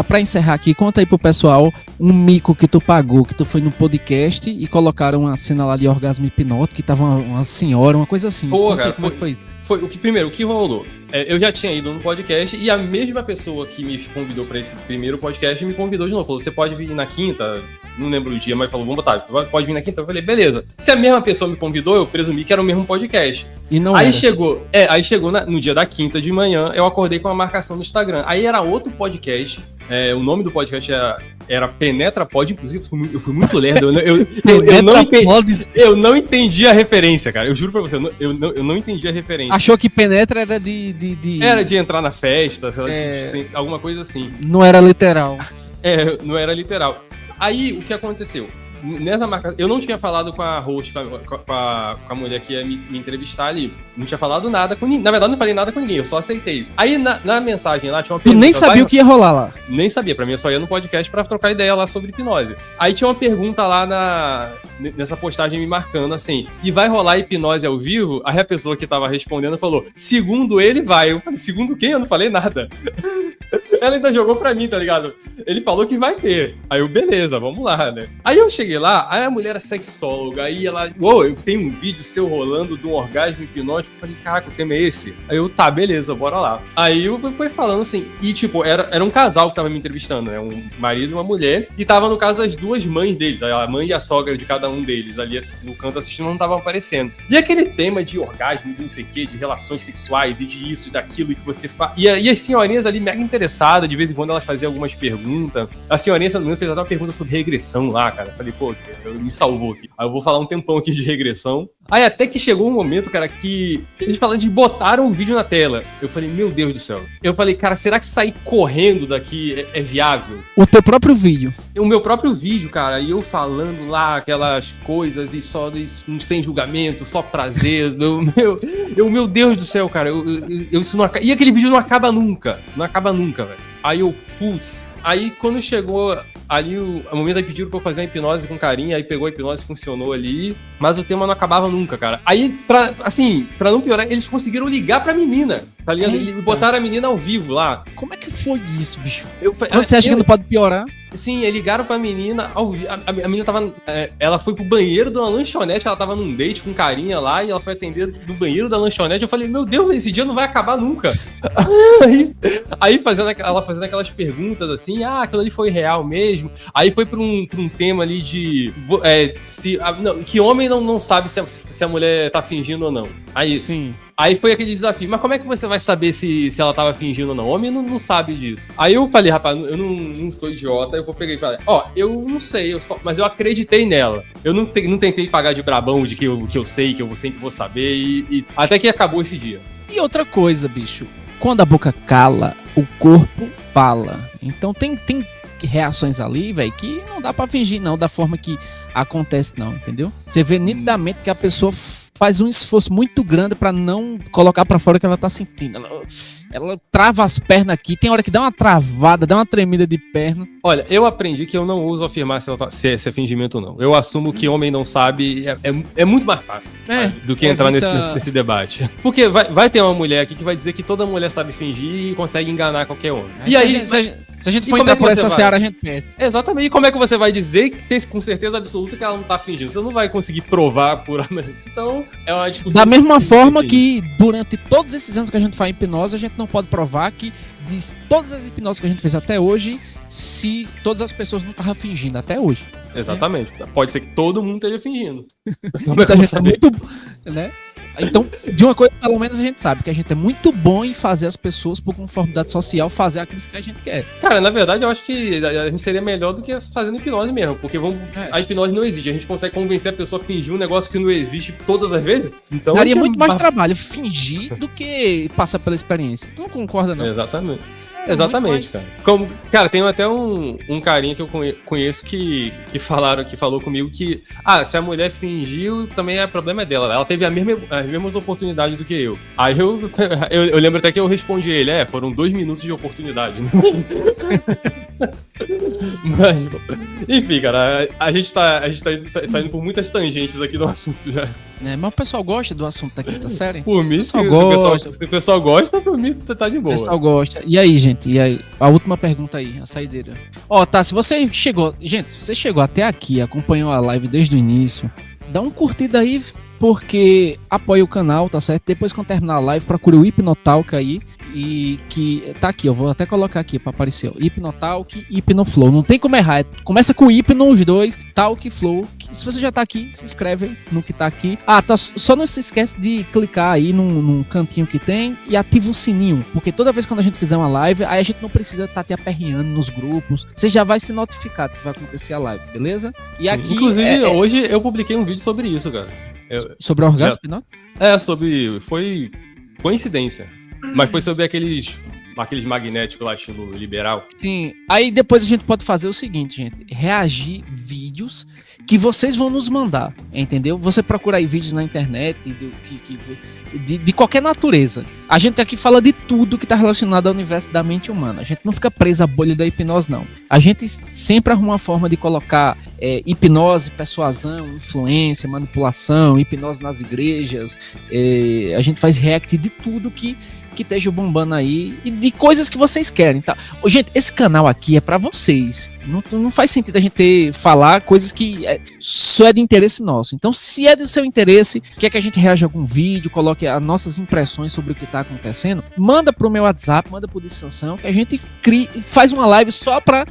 pra encerrar aqui, conta aí pro pessoal um mico que tu pagou, que tu foi no podcast e colocaram uma cena lá de orgasmo hipnótico, que tava uma senhora, uma coisa assim. Pô, cara, foi isso? Foi o que rolou? Eu já tinha ido no podcast e a mesma pessoa que me convidou pra esse primeiro podcast me convidou de novo. Falou, você pode vir na quinta? Não lembro o dia, mas falou, vamos botar, pode vir na quinta? Eu falei, beleza. Se a mesma pessoa me convidou, eu presumi que era o mesmo podcast. E não aí era. chegou no dia da quinta de manhã, eu acordei com uma marcação no Instagram. Aí era outro podcast. O nome do podcast era Penetra Pod, inclusive eu fui muito lerdo. Eu não entendi a referência, cara. Eu juro pra você, eu não entendi a referência. Achou que Penetra era de... Era de entrar na festa, sei lá, alguma coisa assim. Não era literal. Não era literal. Aí, o que aconteceu? Nessa marca, eu não tinha falado com a host, com a mulher que ia me entrevistar ali. Não tinha falado nada com ninguém. Na verdade, não falei nada com ninguém, eu só aceitei. Aí, na mensagem lá, tinha uma pergunta... Tu nem sabia o que ia rolar lá. Nem sabia, pra mim eu só ia no podcast pra trocar ideia lá sobre hipnose. Aí tinha uma pergunta lá nessa postagem me marcando assim, e vai rolar hipnose ao vivo? Aí a pessoa que tava respondendo falou, segundo ele vai. Eu falei, segundo quem? Eu não falei nada. Ela ainda jogou pra mim, tá ligado? Ele falou que vai ter. Aí eu, beleza, vamos lá, né? Aí eu cheguei lá, aí a mulher era sexóloga, aí ela, eu tenho um vídeo seu rolando de um orgasmo hipnótico. Eu falei, caraca, o tema é esse? Aí eu, tá, beleza, bora lá. Aí eu fui falando assim, e tipo, era um casal que tava me entrevistando, né? Um marido e uma mulher, e tava no caso as duas mães deles, a mãe e a sogra de cada um deles, ali no canto assistindo, não estavam aparecendo. E aquele tema de orgasmo, de não sei o quê, de relações sexuais, e de isso e daquilo, e que você faz. E as senhorinhas ali mega interessadas, de vez em quando elas faziam algumas perguntas. A senhorinha, se não me engano, fez até uma pergunta sobre regressão lá, cara. Eu falei, pô, me salvou aqui. Aí eu vou falar um tempão aqui de regressão. Aí até que chegou um momento, cara, que eles falaram de botaram o vídeo na tela. Eu falei, meu Deus do céu. Eu falei, cara, será que sair correndo daqui é viável? O teu próprio vídeo. O meu próprio vídeo, cara. E eu falando lá aquelas coisas e só sem julgamento, só prazer. Meu Deus do céu, cara. Isso não acaba. E aquele vídeo não acaba nunca. Não acaba nunca, velho. Aí eu, putz. Aí quando chegou ali o momento, aí pediram pra eu fazer a hipnose com carinho, aí pegou a hipnose, funcionou ali, mas o tema não acabava nunca, cara. Aí, pra não piorar, eles conseguiram ligar pra menina, tá ligado? E botaram a menina ao vivo lá. Como é que foi isso, bicho? Quando você acha que não pode piorar? Sim, ligaram pra menina, a menina tava, ela foi pro banheiro de uma lanchonete, ela tava num date com um carinha lá, e ela foi atender no banheiro da lanchonete, eu falei, meu Deus, esse dia não vai acabar nunca. Aí ela fazendo aquelas perguntas assim, aquilo ali foi real mesmo, aí foi pra um tema ali de, que homem não sabe se a mulher tá fingindo ou não. Aí, Sim. Aí foi aquele desafio, mas como é que você vai saber se ela tava fingindo ou não? Homem não sabe disso. Aí eu falei, rapaz, eu não sou idiota, eu vou pegar e falar, eu não sei, mas eu acreditei nela. Eu não tentei pagar de brabão de que eu sei, que eu sempre vou saber, e até que acabou esse dia. E outra coisa, bicho, quando a boca cala, o corpo fala. Então tem reações ali, velho, que não dá pra fingir não, da forma que acontece não, entendeu? Você vê nitidamente que a pessoa faz um esforço muito grande pra não colocar pra fora o que ela tá sentindo. Ela trava as pernas aqui, tem hora que dá uma travada, dá uma tremida de perna. Olha, eu aprendi que eu não uso afirmar se é fingimento ou não. Eu assumo que homem não sabe, é muito mais fácil do que entrar nesse debate. Porque vai ter uma mulher aqui que vai dizer que toda mulher sabe fingir e consegue enganar qualquer homem. Se a gente for entrar por essa seara, a gente perde. Exatamente. E como é que você vai dizer que tem com certeza absoluta que ela não tá fingindo? Você não vai conseguir provar puramente. Então, é uma discussão. Da mesma forma que durante todos esses anos que a gente faz hipnose, a gente não pode provar que de todas as hipnoses que a gente fez até hoje, se todas as pessoas não estavam fingindo até hoje. Exatamente. Pode ser que todo mundo esteja fingindo. Como é que eu saber? Né? Então, de uma coisa, pelo menos a gente sabe que a gente é muito bom em fazer as pessoas, por conformidade social, fazer aquilo que a gente quer. Cara, na verdade, eu acho que a gente seria melhor do que fazendo hipnose mesmo, porque a hipnose não existe. A gente consegue convencer a pessoa a fingir um negócio que não existe todas as vezes. Então, daria muito mais trabalho fingir do que passar pela experiência. Tu não concorda, não? Exatamente. Exatamente, cara. Cara, tem até um carinha que eu conheço que falou comigo que, se a mulher fingiu, também é problema dela. Ela teve as mesmas oportunidades do que eu. Aí eu lembro até que eu respondi ele, foram 2 minutos de oportunidade. Mas, enfim, cara, a gente tá saindo por muitas tangentes aqui do assunto já. Mas o pessoal gosta do assunto da quinta série? Por mim, se o pessoal gosta, por mim tá de boa. O pessoal gosta. E aí, gente? E aí? A última pergunta aí, a saideira. Se você chegou... Gente, você chegou até aqui, acompanhou a live desde o início, dá um curtida aí, porque apoia o canal, tá certo? Depois, quando terminar a live, procure o Hipnotalk aí. E que tá aqui, eu vou até colocar aqui pra aparecer, Hipnotalk e Hipnoflow. Não tem como errar, começa com Hipno, os dois, Talk e Flow. Se você já tá aqui, se inscreve no que tá aqui. Só não se esquece de clicar aí num cantinho que tem e ativa o sininho, porque toda vez quando a gente fizer uma live, aí a gente não precisa estar te aperreando nos grupos, você já vai ser notificado que vai acontecer a live, beleza? E sim, aqui, inclusive, hoje eu publiquei um vídeo sobre isso, cara. Sobre o orgasmo hipnótico? Foi coincidência. Mas foi sobre aqueles magnéticos lá, estilo liberal. Sim. Aí depois a gente pode fazer o seguinte, gente. Reagir vídeos que vocês vão nos mandar, entendeu? Você procura aí vídeos na internet de qualquer natureza. A gente aqui fala de tudo que tá relacionado ao universo da mente humana. A gente não fica preso à bolha da hipnose, não. A gente sempre arruma uma forma de colocar hipnose, persuasão, influência, manipulação, hipnose nas igrejas. A gente faz react de tudo que esteja bombando aí e de coisas que vocês querem, tá? Gente, esse canal aqui é pra vocês. Não faz sentido a gente falar coisas que só é de interesse nosso. Então, se é do seu interesse, quer que a gente reaja a algum vídeo, coloque as nossas impressões sobre o que tá acontecendo, manda pro meu WhatsApp, manda pro Dissanção, que a gente faz uma live só pra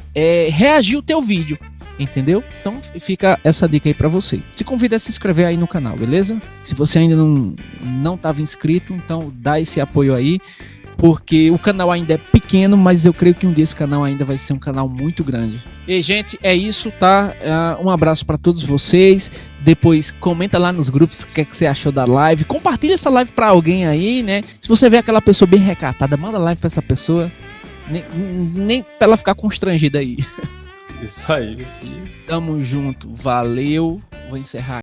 reagir o teu vídeo. Entendeu? Então fica essa dica aí pra vocês. Te convido a se inscrever aí no canal, beleza? Se você ainda não estava inscrito, então dá esse apoio aí, porque o canal ainda é pequeno, mas eu creio que um dia esse canal ainda vai ser um canal muito grande. E gente, é isso, tá? Um abraço pra todos vocês. Depois comenta lá nos grupos o que é que você achou da live. Compartilha essa live pra alguém aí, né? Se você vê aquela pessoa bem recatada, manda live pra essa pessoa. Nem pra ela ficar constrangida aí. Isso aí. Tamo junto, valeu. Vou encerrar.